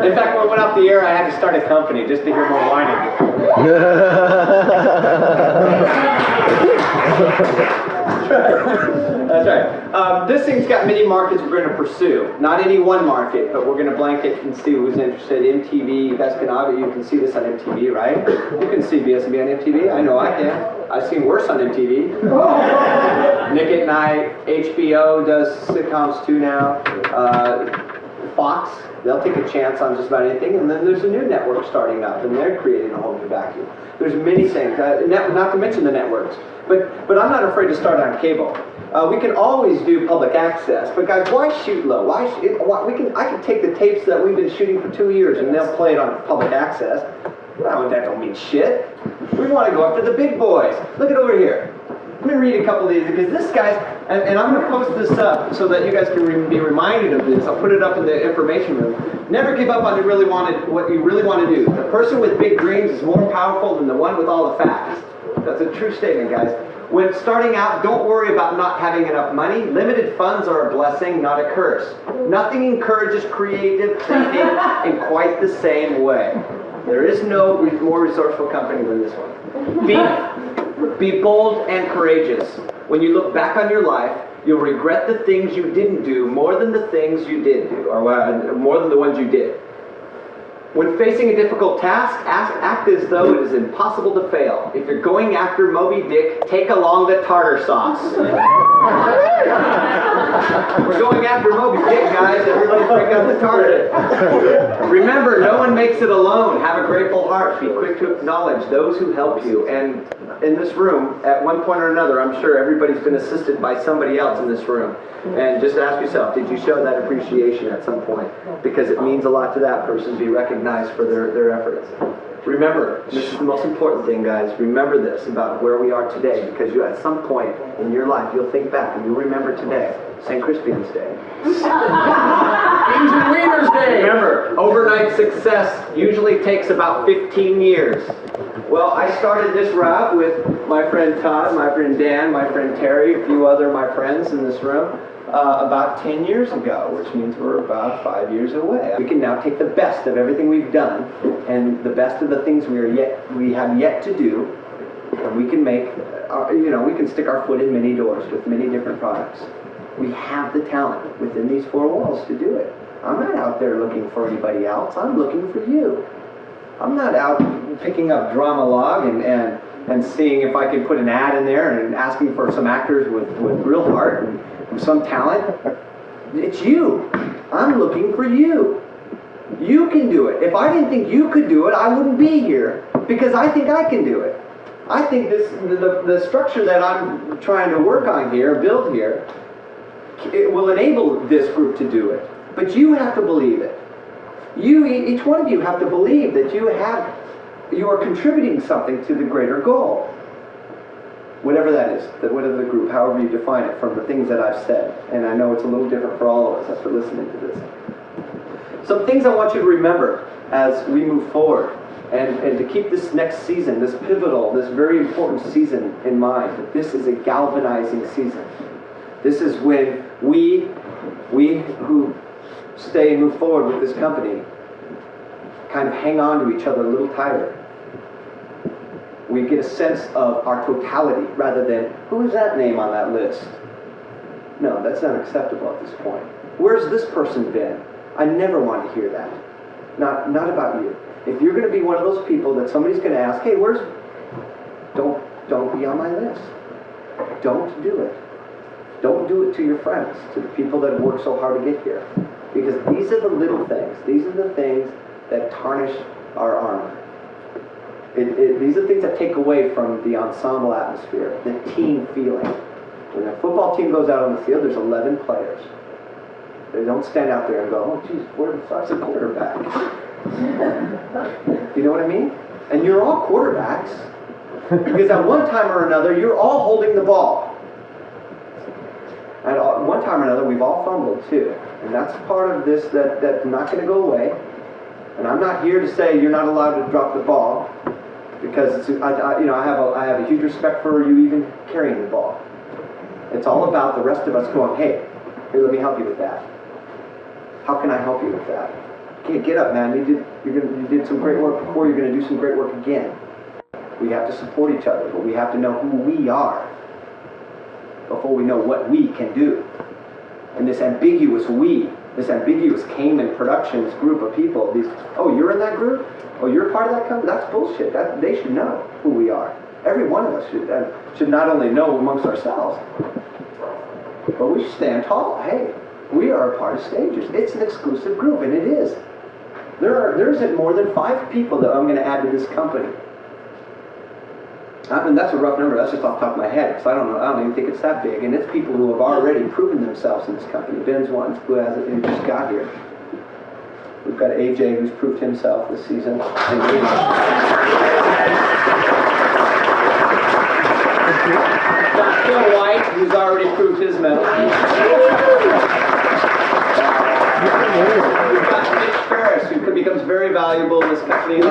In fact, when I went off the air, I had to start a company just to hear more whining. That's right. This thing's got many markets we're going to pursue. Not any one market, but we're going to blanket and see who's interested. MTV, you guys can see this on MTV, right? You can see BS&B on MTV. I know I can. I've seen worse on MTV. Nick at Night, HBO does sitcoms too now. Fox, they'll take a chance on just about anything. And then there's a new network starting up, and they're creating a whole new vacuum. There's many things, not to mention the networks. But I'm not afraid to start on cable. We can always do public access, but guys, why shoot low? I can take the tapes that we've been shooting for 2 years and they'll play it on public access. Well, that don't mean shit. We want to go after the big boys. Look at over here. Let me read a couple of these, because this guy's, and I'm going to post this up so that you guys can be reminded of this. I'll put it up in the information room. Never give up on what you really want to do. The person with big dreams is more powerful than the one with all the facts. That's a true statement, guys. When starting out, don't worry about not having enough money. Limited funds are a blessing, not a curse. Nothing encourages creative thinking in quite the same way. There is no more resourceful company than this one. Be bold and courageous. When you look back on your life, you'll regret the things you didn't do more than the things you did do, or more than the ones you did. When facing a difficult task, act as though it is impossible to fail. If you're going after Moby Dick, take along the tartar sauce. We're going after Moby Dick, guys. Everybody break out the tartar. Remember, no one makes it alone. Have a grateful heart. Be quick to acknowledge those who help you. And in this room, at one point or another, I'm sure everybody's been assisted by somebody else in this room. And just ask yourself, did you show that appreciation at some point? Because it means a lot to that person to be recognized for their efforts. Remember, this is the most important thing, guys. Remember this about where we are today, because you at some point in your life, you'll think back and you'll remember today, St. Crispian's Day. Beans and Wieners Day. Remember, overnight success usually takes about 15 years. Well, I started this route with my friend Todd, my friend Dan, my friend Terry, a few other my friends in this room, about 10 years ago, which means we're about 5 years away. We can now take the best of everything we've done and the best of the things we have yet to do, and we can make, we can stick our foot in many doors with many different products. We have the talent within these four walls to do it. I'm not out there looking for anybody else. I'm looking for you. I'm not out picking up Dramalog and seeing if I can put an ad in there and asking for some actors with real heart and some talent. It's you. I'm looking for you. You can do it. If I didn't think you could do it, I wouldn't be here, because I think I can do it. I think the structure that I'm trying to work on here, build here, it will enable this group to do it. But you have to believe it. Each one of you have to believe that you are contributing something to the greater goal. Whatever that is, whatever the group, however you define it, from the things that I've said. And I know it's a little different for all of us after listening to this. Some things I want you to remember as we move forward, and to keep this next season, this pivotal, this very important season in mind, that this is a galvanizing season. This is when we who stay and move forward with this company kind of hang on to each other a little tighter. We get a sense of our totality rather than, who is that name on that list? No, that's not acceptable at this point. Where's this person been? I never want to hear that. Not about you. If you're going to be one of those people that somebody's going to ask, hey, don't be on my list. Don't do it. Don't do it to your friends, to the people that have worked so hard to get here. Because these are the little things. These are the things that tarnish our armor. These are things that take away from the ensemble atmosphere, the team feeling. When a football team goes out on the field, there's 11 players. They don't stand out there and go, oh, geez, where the fuck's the quarterback? You know what I mean? And you're all quarterbacks. Because at one time or another, you're all holding the ball. At one time or another, we've all fumbled too. And that's part of this that's not going to go away. And I'm not here to say you're not allowed to drop the ball, because I have a huge respect for you even carrying the ball. It's all about the rest of us going, hey, here, let me help you with that. How can I help you with that? Okay, get up, man. You did some great work before. You're going to do some great work again. We have to support each other, but we have to know who we are before we know what we can do. And this ambiguous Cayman Productions group of people, oh, you're in that group? Oh, you're part of that company? That's bullshit. They should know who we are. Every one of us should not only know amongst ourselves, but we should stand tall. Hey, we are a part of Stages. It's an exclusive group, and it is. There isn't more than 5 people that I'm going to add to this company. I mean, that's a rough number. That's just off the top of my head, because I don't even think it's that big. And it's people who have already proven themselves in this company. Ben's one who just got here. We've got AJ, who's proved himself this season. And we've got Phil White, who's already proved his mettle. We've got Mitch Ferris, who becomes very valuable in this company.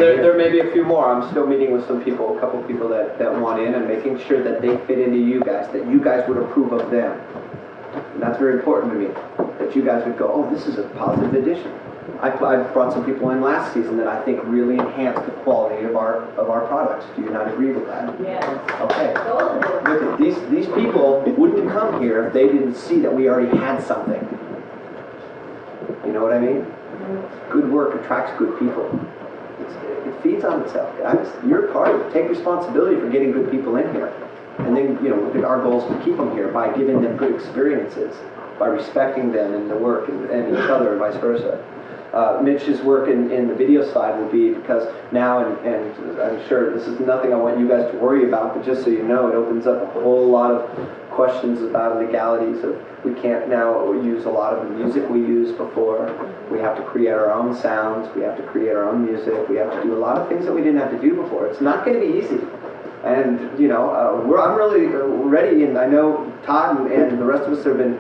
There may be a few more. I'm still meeting with a couple people that want in, and making sure that they fit into you guys, that you guys would approve of them. And that's very important to me, that you guys would go, oh, this is a positive addition. I brought some people in last season that I think really enhanced the quality of our products. Do you not agree with that? Yes. Okay. Look, these people wouldn't come here if they didn't see that we already had something. You know what I mean? Good work attracts good people. It feeds on itself, guys. You're part of it. Take responsibility for getting good people in here. And then, our goal is to keep them here by giving them good experiences, by respecting them in the work and each other, and vice versa. Mitch's work in the video side will be, because now, and I'm sure this is nothing I want you guys to worry about, but just so you know, it opens up a whole lot of questions about legalities of, we can't now use a lot of the music we used before. We have to create our own sounds. We have to create our own music. We have to do a lot of things that we didn't have to do before. It's not going to be easy. And, I'm really ready, and I know Todd and the rest of us have been,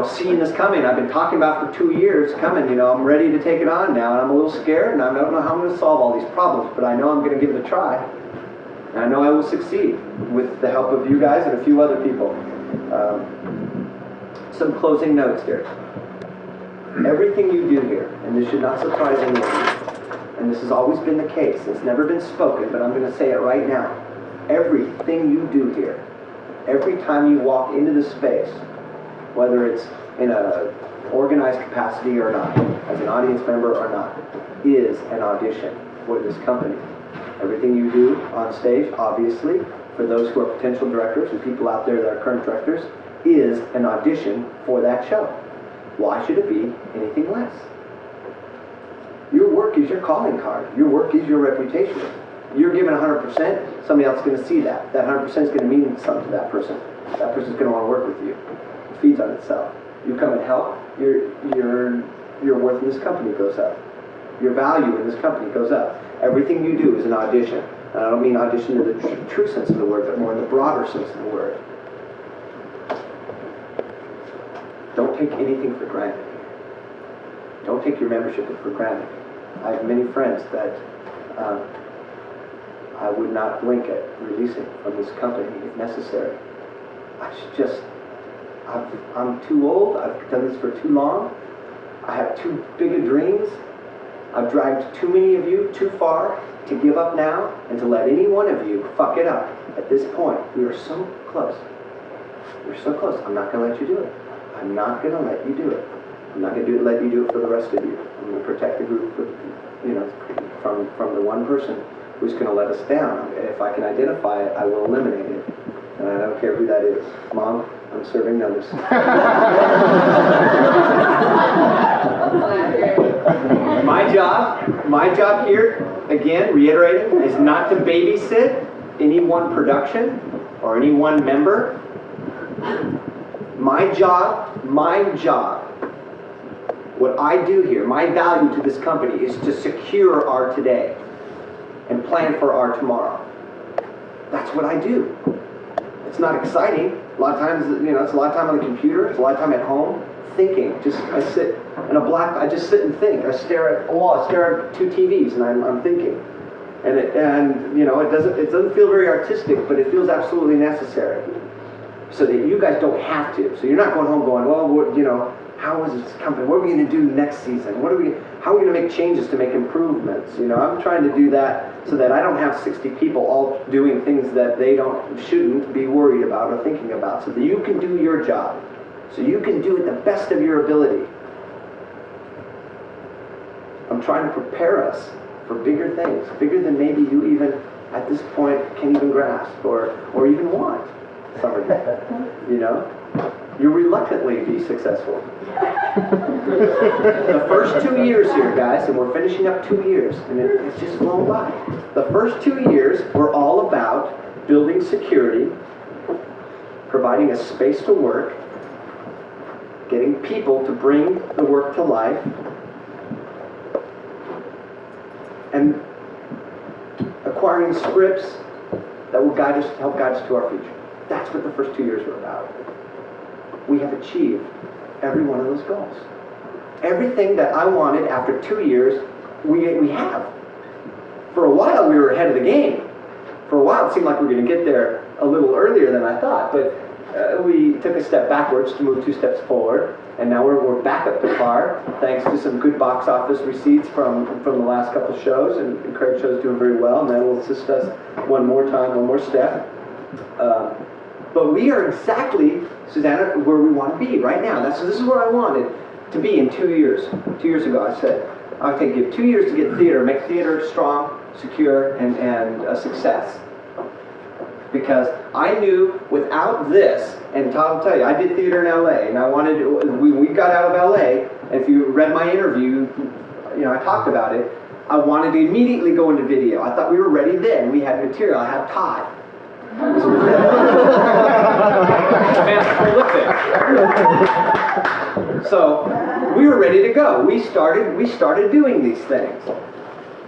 seeing this coming. I've been talking about for 2 years coming. I'm ready to take it on now, and I'm a little scared, and I don't know how I'm going to solve all these problems, but I know I'm going to give it a try. And I know I will succeed with the help of you guys and a few other people. Some closing notes here. Everything you do here, and this should not surprise anyone, and this has always been the case, it's never been spoken, but I'm going to say it right now. Everything you do here, every time you walk into the space, whether it's in an organized capacity or not, as an audience member or not, is an audition for this company. Everything you do on stage, obviously, for those who are potential directors and people out there that are current directors, is an audition for that show. Why should it be anything less? Your work is your calling card. Your work is your reputation. You're giving 100%, somebody else is going to see that. That 100% is going to mean something to that person. That person's going to want to work with you. It feeds on itself. You come and help, your worth in this company goes up. Your value in this company goes up. Everything you do is an audition. And I don't mean audition in the true sense of the word, but more in the broader sense of the word. Don't take anything for granted. Don't take your membership for granted. I have many friends that I would not blink at releasing from this company if necessary. I'm too old. I've done this for too long. I have too big of dreams. I've dragged too many of you too far to give up now and to let any one of you fuck it up. At this point, we are so close. We're so close. I'm not going to let you do it. I'm not going to let you do it. I'm not going to let you do it for the rest of you. I'm going to protect the group from the one person who's going to let us down. If I can identify it, I will eliminate it. And I don't care who that is. Mom, I'm serving notice. My job here, again, reiterating, is not to babysit. any one production or any one member. My job, what I do here, my value to this company is to secure our today and plan for our tomorrow. That's what I do. It's not exciting. A lot of times, it's a lot of time on the computer, it's a lot of time at home, thinking. I sit in I just sit and think. I stare at a wall, I stare at two TVs, and I'm thinking. And it doesn't feel very artistic, but it feels absolutely necessary. So that you guys don't have to. So you're not going home going, well, how is this company? What are we going to do next season? How are we going to make changes to make improvements? I'm trying to do that so that I don't have 60 people all doing things that they shouldn't be worried about or thinking about, so that you can do your job. So you can do it the best of your ability. I'm trying to prepare us for bigger things, bigger than maybe you even at this point can even grasp or even want. Some of you, you'll reluctantly be successful. The first 2 years here, guys, and we're finishing up 2 years, and it's just flown by. The first 2 years were all about building security, providing a space to work, getting people to bring the work to life, and acquiring scripts that will help guide us to our future. That's what the first 2 years were about. We have achieved every one of those goals. Everything that I wanted after 2 years, we have. For a while, we were ahead of the game. For a while, it seemed like we were going to get there a little earlier than I thought, but we took a step backwards to move 2 steps forward, and now we're back up to par, thanks to some good box office receipts from the last couple shows, and Craig's show's doing very well, and that will assist us one more step. But we are exactly, Susanna, where we want to be right now. This is where I wanted to be in 2 years. 2 years ago, I said, I can give 2 years to get theater, make theater strong, secure, and a success. Because I knew without this, and Todd will tell you, I did theater in LA, and we got out of LA, and if you read my interview, I talked about it, I wanted to immediately go into video. I thought we were ready then. We had material. I have Todd. So we were ready to go. We started doing these things,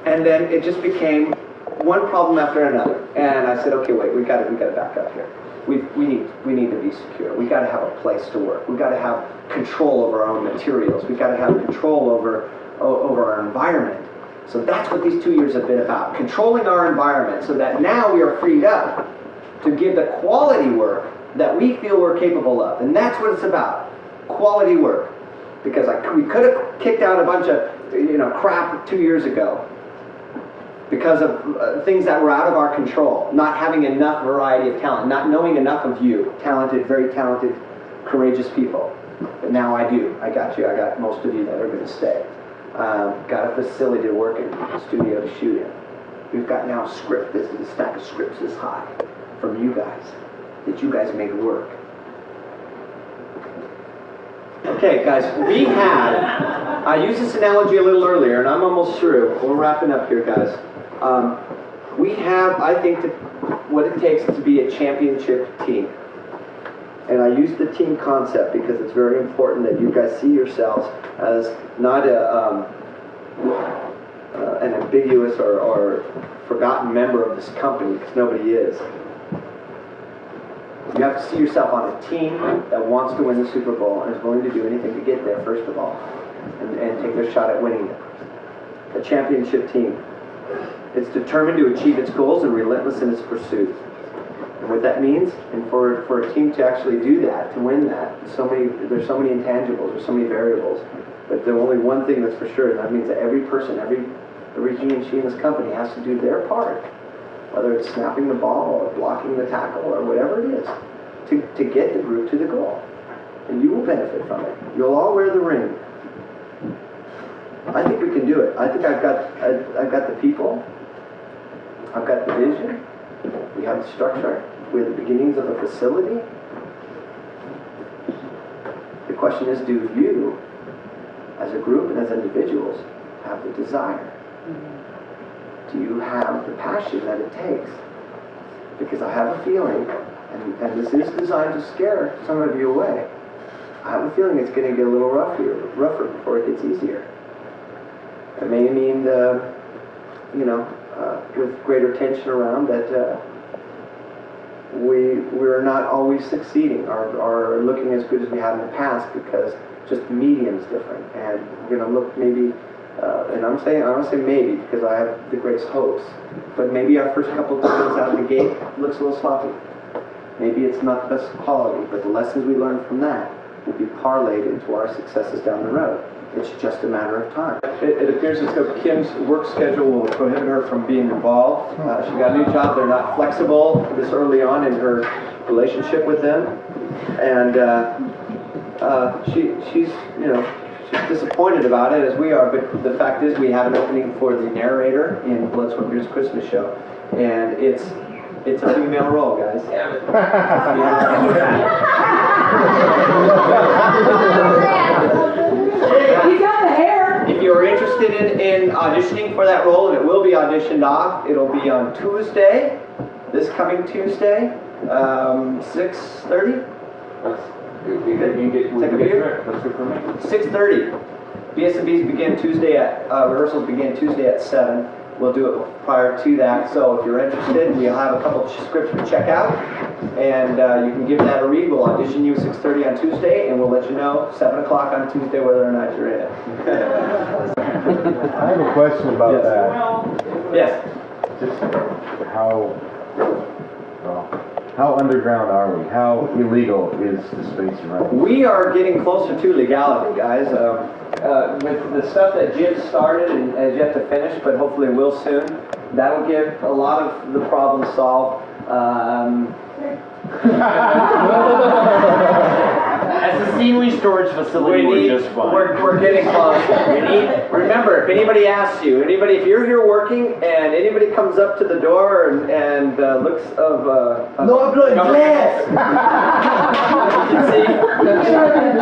and then it just became one problem after another. And I said, okay, wait, we got to back up here. We need to be secure. We got to have a place to work. We got to have control over our own materials. We got to have control over our environment. So that's what these 2 years have been about, controlling our environment, so that now we are freed up to give the quality work that we feel we're capable of. And that's what it's about, quality work. Because we could have kicked out a bunch of crap 2 years ago because of things that were out of our control, not having enough variety of talent, not knowing enough of you, very talented, courageous people. But now I do. I got you. I got most of you that are going to stay. Got a facility to work in, a studio to shoot in. We've got now a script. This is a stack of scripts this high from you guys, that you guys make work. Okay, guys, I used this analogy a little earlier, and I'm almost through. We're wrapping up here, guys. We have, I think, what it takes to be a championship team. And I use the team concept because it's very important that you guys see yourselves as not an ambiguous or forgotten member of this company, because nobody is. You have to see yourself on a team that wants to win the Super Bowl and is willing to do anything to get there, first of all, and take their shot at winning it. A championship team. It's determined to achieve its goals and relentless in its pursuit. And what that means, and for a team to actually do that, to win that, there's so many intangibles, there's so many variables. But there's only one thing that's for sure, and that means that every person, every he and she in this company has to do their part. Whether it's snapping the ball or blocking the tackle or whatever it is, to get the group to the goal. And you will benefit from it. You'll all wear the ring. I think we can do it. I think I've got the people. I've got the vision. We have the structure. We have the beginnings of a facility. The question is, do you, as a group and as individuals, have the desire? Do you have the passion that it takes because I have a feeling, and this is designed to scare some of you away, I have a feeling it's going to get a little rougher before it gets easier. It may mean, with greater tension around that we're not always succeeding or looking as good as we have in the past because just the medium's different, and we're going to look maybe, and I don't say maybe because I have the greatest hopes, but maybe our first couple of times out of the gate looks a little sloppy. Maybe it's not the best quality, but the lessons we learn from that will be parlayed into our successes down the road. It's just a matter of time. It appears as though Kim's work schedule will prohibit her from being involved. She got a new job. They're not flexible this early on in her relationship with them, and she's disappointed about it, as we are. But the fact is, we have an opening for the narrator in Blood, Sweat, Tears Christmas Show, and it's a female role, guys. He's got the hair. If you're interested in auditioning for that role, and it will be auditioned off, it'll be on Tuesday, this coming Tuesday, 6:30. You get take a beer? That's good for me. 6:30. BS&Bs begin Tuesday rehearsals begin Tuesday at 7. We'll do it prior to that, so if you're interested, we'll have a couple of scripts to check out, and you can give that a read. We'll audition you 6:30 on Tuesday, and we'll let you know 7 o'clock on Tuesday whether or not you're in it. I have a question about that. Yes. Just how underground are we? How illegal is the space around? We are getting closer to legality, guys. With the stuff that Jim started and has yet to finish, but hopefully will soon, that'll get a lot of the problems solved. As a Sealy storage facility, we're just fine. We're getting close. Remember, if anybody asks you, if you're here working and anybody comes up to the door and looks of no, I'm blowing glass. See,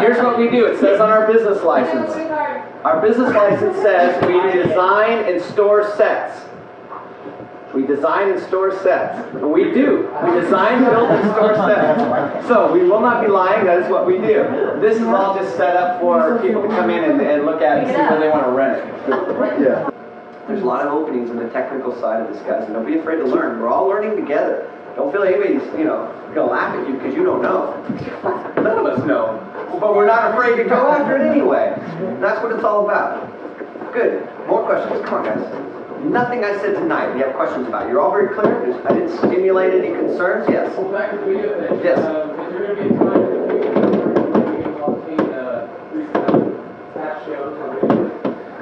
here's what we do. It says on our business license. Our business license says we design and store sets. We design and store sets. And we do. We design, build, and store sets. So we will not be lying. That is what we do. This is all just set up for people to come in and look at it and see when they want to rent it. Yeah. There's a lot of openings in the technical side of this, guys. And don't be afraid to learn. We're all learning together. Don't feel anybody's, going to laugh at you because you don't know. None of us know. But we're not afraid to go after it anyway. That's what it's all about. Good. More questions. Come on, guys. Nothing I said tonight you have questions about. You're all very clear. I didn't stimulate any concerns. Yes. Well, back to the video thing. Yes. Is there going to be a time between past shows or videos?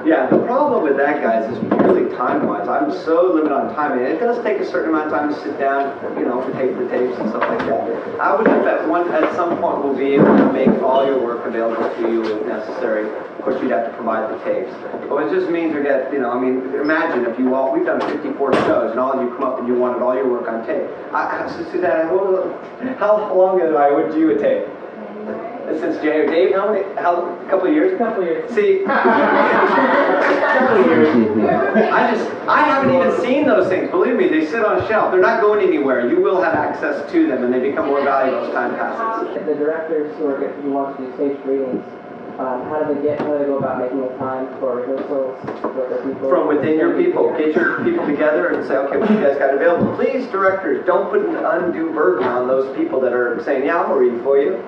Yeah, the problem with that, guys, is purely time-wise. I'm so limited on time, and it does take a certain amount of time to sit down, to tape the tapes and stuff like that. I would hope at some point we'll be able to make all your work available to you if necessary. Of course, you'd have to provide the tapes. But it just means we get, imagine if we've done 54 shows, and all of you come up and you wanted all your work on tape. Suzanne, how long would you tape? Since January. Dave, a couple of years? A couple of years. See, I haven't even seen those things. Believe me, they sit on a shelf. They're not going anywhere. You will have access to them, and they become more valuable as time passes. The directors who want to do stage readings, how do they go about making the time for rehearsals with their people? From within your people. Get your people together and say, okay, what you guys got available? Please, directors, don't put an undue burden on those people that are saying, yeah, I'll read for you.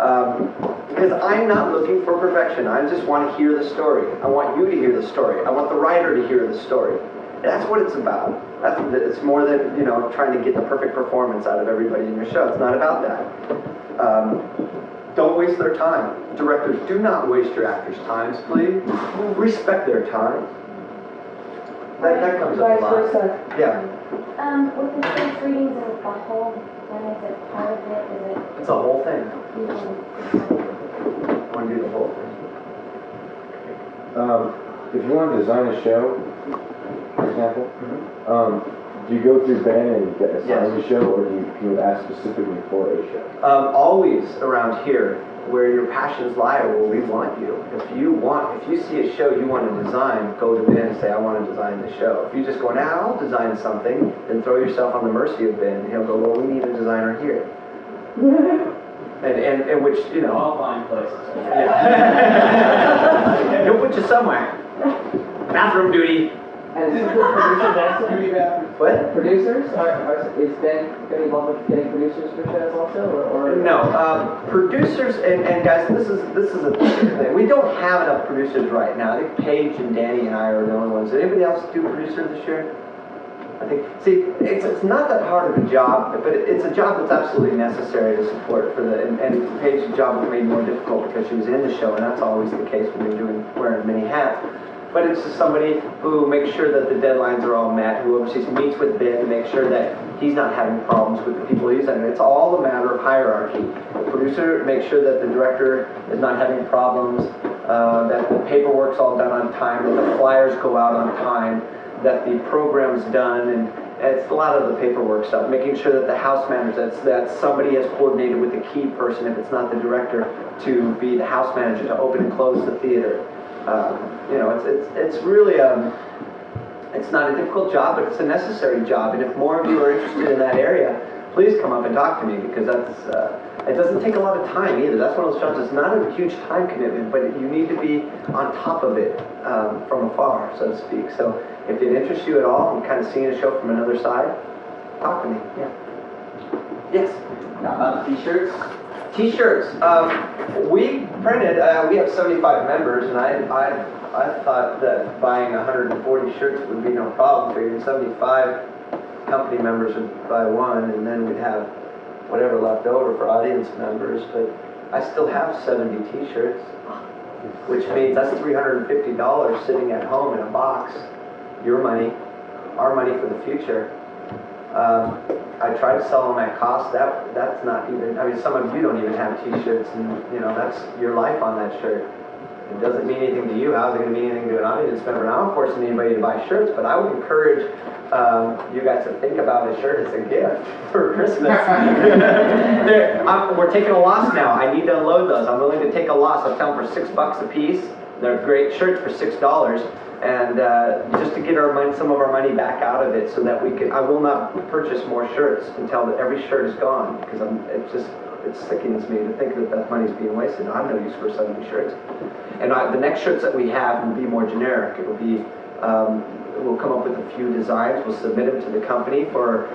Because I'm not looking for perfection. I just want to hear the story. I want you to hear the story. I want the writer to hear the story. That's what it's about. It's more than, trying to get the perfect performance out of everybody in your show. It's not about that. Don't waste their time. Directors, do not waste your actors' times, please. Respect their time. That comes up a lot. Yeah. With the stage readings, is it the whole thing? Is it part of it? Is it? It's a whole thing. Want to do the whole thing? If you want to design a show, for example, do you go through Ben and get assigned a show, or do you ask specifically for a show? Always around here, where your passions lie or where we want you. If you see a show you want to design, go to Ben and say, I want to design the show. If you just go, I'll design something, then throw yourself on the mercy of Ben, and he'll go, well, we need a designer here. and which, I'll find places. Yeah. He'll put you somewhere. Bathroom duty. And is producers also? What? Producers? Is Ben going to be involved with getting producers for shows also? Or? No, producers and guys, this is a thing. We don't have enough producers right now. I think Paige and Danny and I are the only ones. Did anybody else do producer this year? I think. See, it's not that hard of a job, but it's a job that's absolutely necessary to support for the. And Paige's job was made more difficult because she was in the show, and that's always the case when you're wearing many hats. But it's just somebody who makes sure that the deadlines are all met, who oversees, meets with Ben to make sure that he's not having problems with the people he's under. It's all a matter of hierarchy. The producer makes sure that the director is not having problems, that the paperwork's all done on time, that the flyers go out on time, that the program's done, and it's a lot of the paperwork stuff, making sure that the house manager, that somebody has coordinated with the key person, if it's not the director, to be the house manager to open and close the theater. It's really it's not a difficult job, but it's a necessary job. And if more of you are interested in that area, please come up and talk to me, because that's it doesn't take a lot of time either. That's one of those jobs that's not a huge time commitment, but you need to be on top of it from afar, so to speak. So if it interests you at all, and kind of seeing a show from another side, talk to me. Yeah. Yes. T-shirts. T-shirts. We printed. We have 75 members, and I thought that buying 140 shirts would be no problem. Figuring 75 company members would buy one, and then we'd have whatever left over for audience members. But I still have 70 T-shirts, which means that's $350 sitting at home in a box. Your money, our money for the future. I tried to sell them at cost. That's not even. I mean, some of you don't even have T-shirts, and that's your life on that shirt. It doesn't mean anything to you. How's it going to mean anything to an audience member? And I'm not forcing anybody to buy shirts, but I would encourage you guys to think about a shirt as a gift for Christmas. We're taking a loss now. I need to unload those. I'm willing to take a loss. I'll sell them for $6 a piece. They're great shirts for $6. And just to get some of our money back out of it, so that I will not purchase more shirts until every shirt is gone, because it sickens me to think that money's being wasted. I have no use for 70 shirts. And the next shirts that we have will be more generic. It will be, we'll come up with a few designs. We'll submit them to the company for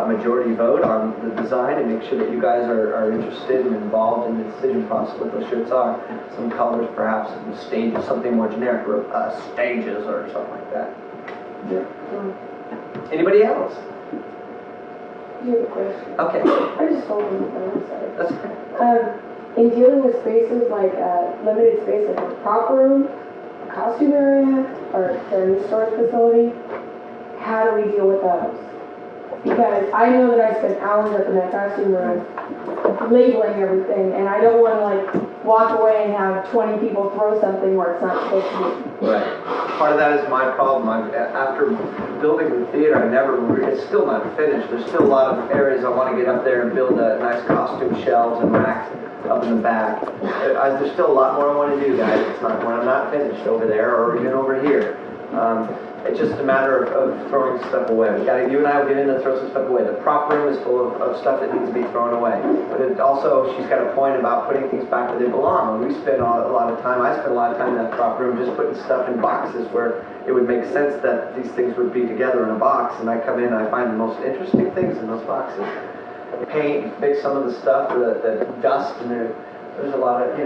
majority vote on the design, and make sure that you guys are interested and involved in the decision process what those shirts are. Some colors, perhaps, stages, something more generic, or stages or something like that. Yeah. Anybody else? You have a question? Okay. I just told them, I'm sorry. That's okay. In dealing with spaces like limited space, like a prop room, a costume area, or a storage facility, how do we deal with those? Because I know that I spend hours up in that costume room labeling everything, and I don't want to walk away and have 20 people throw something where it's not supposed to be. Right. Part of that is my problem. After building the theater, it's still not finished. There's still a lot of areas I want to get up there and build nice costume shelves and racks up in the back. There's still a lot more I want to do, guys. It's not when I'm not finished over there or even over here. It's just a matter of throwing stuff away. You and I will get in and throw some stuff away. The prop room is full of stuff that needs to be thrown away. But she's got a point about putting things back where they belong. When we spend a lot of time, I spend a lot of time in that prop room just putting stuff in boxes where it would make sense that these things would be together in a box. And I come in and I find the most interesting things in those boxes. Paint, fix some of the stuff, the dust, and there's a lot of,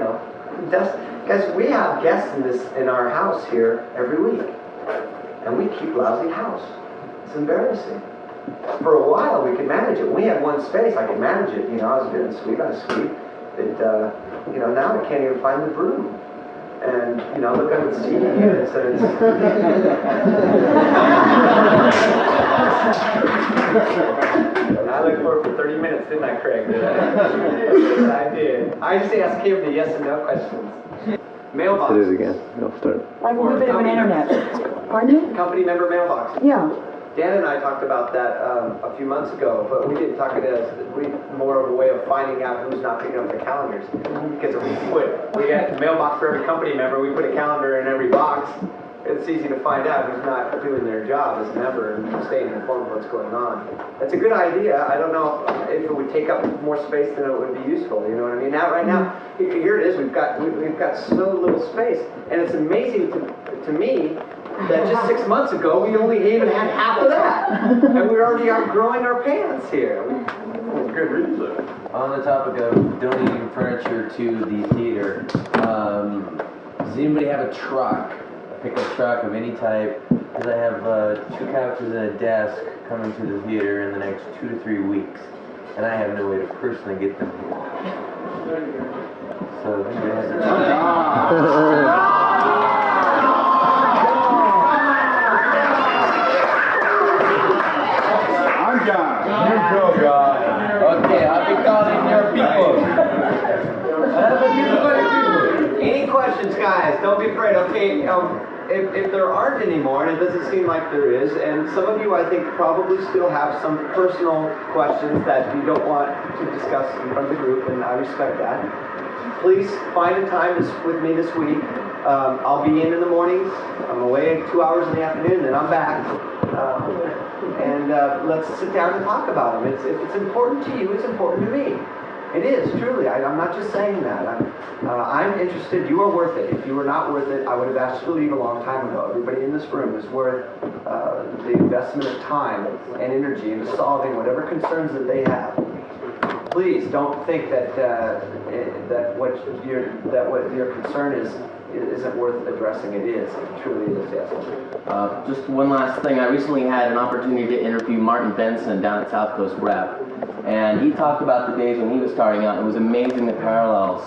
dust. Guys, we have guests in our house here every week. And we keep lousy house. It's embarrassing. For a while, we could manage it. When we had one space, I could manage it. I was doing sweep on a sweep. Now I can't even find the broom. And, look at the seating units, and it's... I looked for it for 30 minutes, didn't I, Craig? Did I? Yes, I did. I just asked him the yes and no questions. Mailbox. Do it again. I'll start. Like a little bit of an internet. Pardon me? Company member mailbox. Yeah. Dan and I talked about that a few months ago, but we didn't talk it as more of a way of finding out who's not picking up their calendars. Because if we got a mailbox for every company member, we put a calendar in every box. It's easy to find out who's not doing their job as a member and staying informed of what's going on. That's a good idea. I don't know if it would take up more space than it would be useful. You know what I mean? Now, right now, here it is. We've got so little space, and it's amazing to me that just 6 months ago we only even had half of that, and we're already outgrowing our pants here. Good reason. On the topic of donating furniture to the theater, does anybody have a truck? Pickup truck of any type, because I have 2 couches and a desk coming to the theater in the next 2 to 3 weeks, and I have no way to personally get them here. So if anybody has a truck. I'm John. You go, John. Okay, I'll be calling your people. Any questions, guys? Don't be afraid. Okay. If there aren't any more, and it doesn't seem like there is, and some of you I think probably still have some personal questions that you don't want to discuss in front of the group, and I respect that, please find a time with me this week. I'll be in the mornings. I'm away 2 hours in the afternoon, then I'm back. And let's sit down and talk about them. If it's important to you, it's important to me. It is, truly. I'm not just saying that. I'm interested. You are worth it. If you were not worth it, I would have asked you to leave a long time ago. Everybody in this room is worth the investment of time and energy into solving whatever concerns that they have. Please don't think that what your concern isn't worth addressing. It is. It truly is, yes. Just one last thing. I recently had an opportunity to interview Martin Benson down at South Coast Rep. And he talked about the days when he was starting out. It was amazing, the parallels.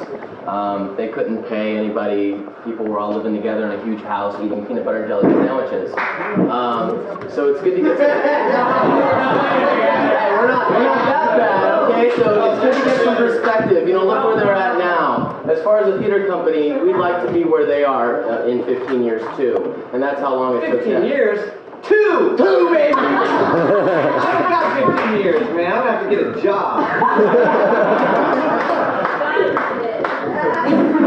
They couldn't pay anybody. People were all living together in a huge house eating peanut butter and jelly sandwiches. So it's good to get some... we're not that bad, okay? So it's good to get some perspective. You know, look where they're at now. As far as a theater company, we'd like to be where they are in 15 years too. And that's how long it took them. 15 years? Two, baby! I've got 15 years, man. I'm gonna have to get a job.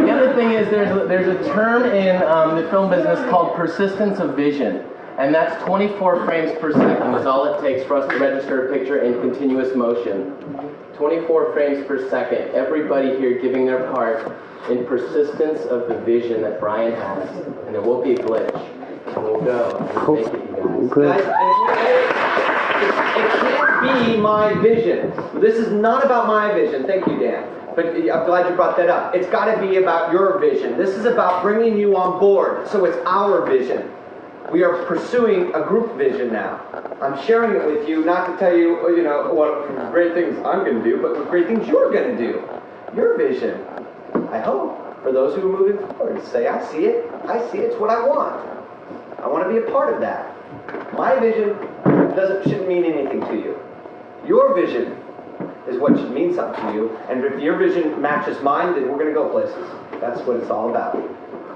The other thing is there's a term in the film business called persistence of vision. And that's 24 frames per second is all it takes for us to register a picture in continuous motion. 24 frames per second. Everybody here giving their part in persistence of the vision that Brian has. And there won't be a glitch. And we'll go. Thank you, guys. It can't be my vision. This is not about my vision. Thank you, Dan. But I'm glad you brought that up. It's got to be about your vision. This is about bringing you on board. So it's our vision. We are pursuing a group vision now. I'm sharing it with you, not to tell you, what great things I'm going to do, but what great things you're going to do. Your vision, I hope, for those who are moving forward, say, I see it. I see it. It's what I want. I want to be a part of that. My vision shouldn't mean anything to you. Your vision is what should mean something to you. And if your vision matches mine, then we're going to go places. That's what it's all about.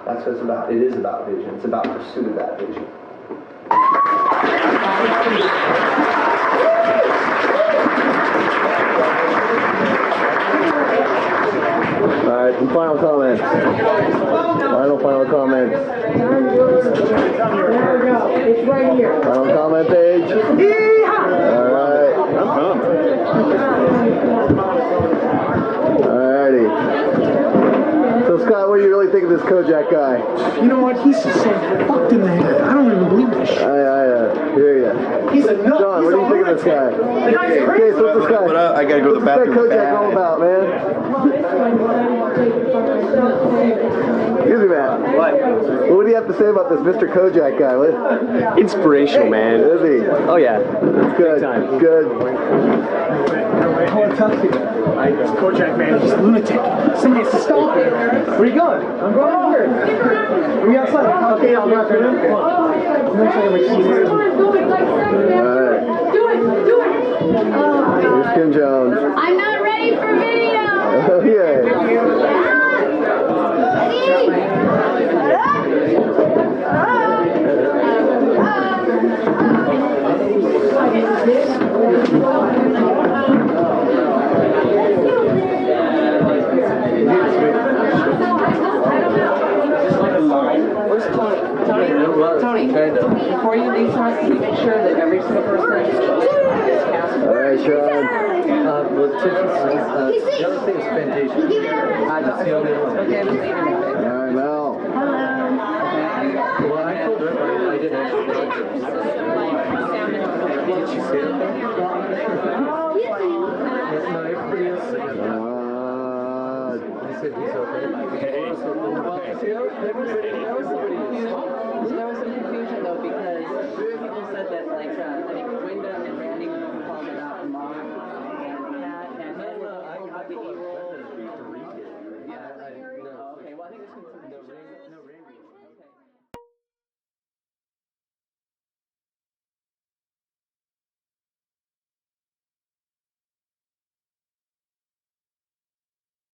That's what it's about. It is about vision. It's about pursuit of that vision. All right, some final comments. Final comments. There we go. It's right here. Final comment page. All right. Alrighty. So Scott, what do you really think of this Kojac guy? You know what? He's so fucked in the head. I don't even believe this shit. I hear ya. He's a nut. John, what do you think of this guy? The guy's crazy. Okay, so what's this guy? I gotta go to the bathroom. What's that Kojac all about, man? Excuse me, man. What do you have to say about this Mr. Kojac guy? Inspirational, man. Is he? Oh, yeah. That's good. Time. Good. I want to tell you, this Kojac man, he's a lunatic. Somebody has to stop him. Where are you going? I'm going over here. Are we outside? Okay, I'll go after him. Come on. I'm going to show you my keys. Do it. Here's Kim Jones. I'm not ready for video. Okay. Before you leave, Sean, can you make sure that every single person is cast? All right, Sean. Well, the other thing is Fantasia. That's the only one. Okay, I'm leaving it. All right, Mel. Well, I told her, but I didn't actually talk to her. Did she say anything? No, everybody else said he said he's okay. There was some confusion though because people said that like I think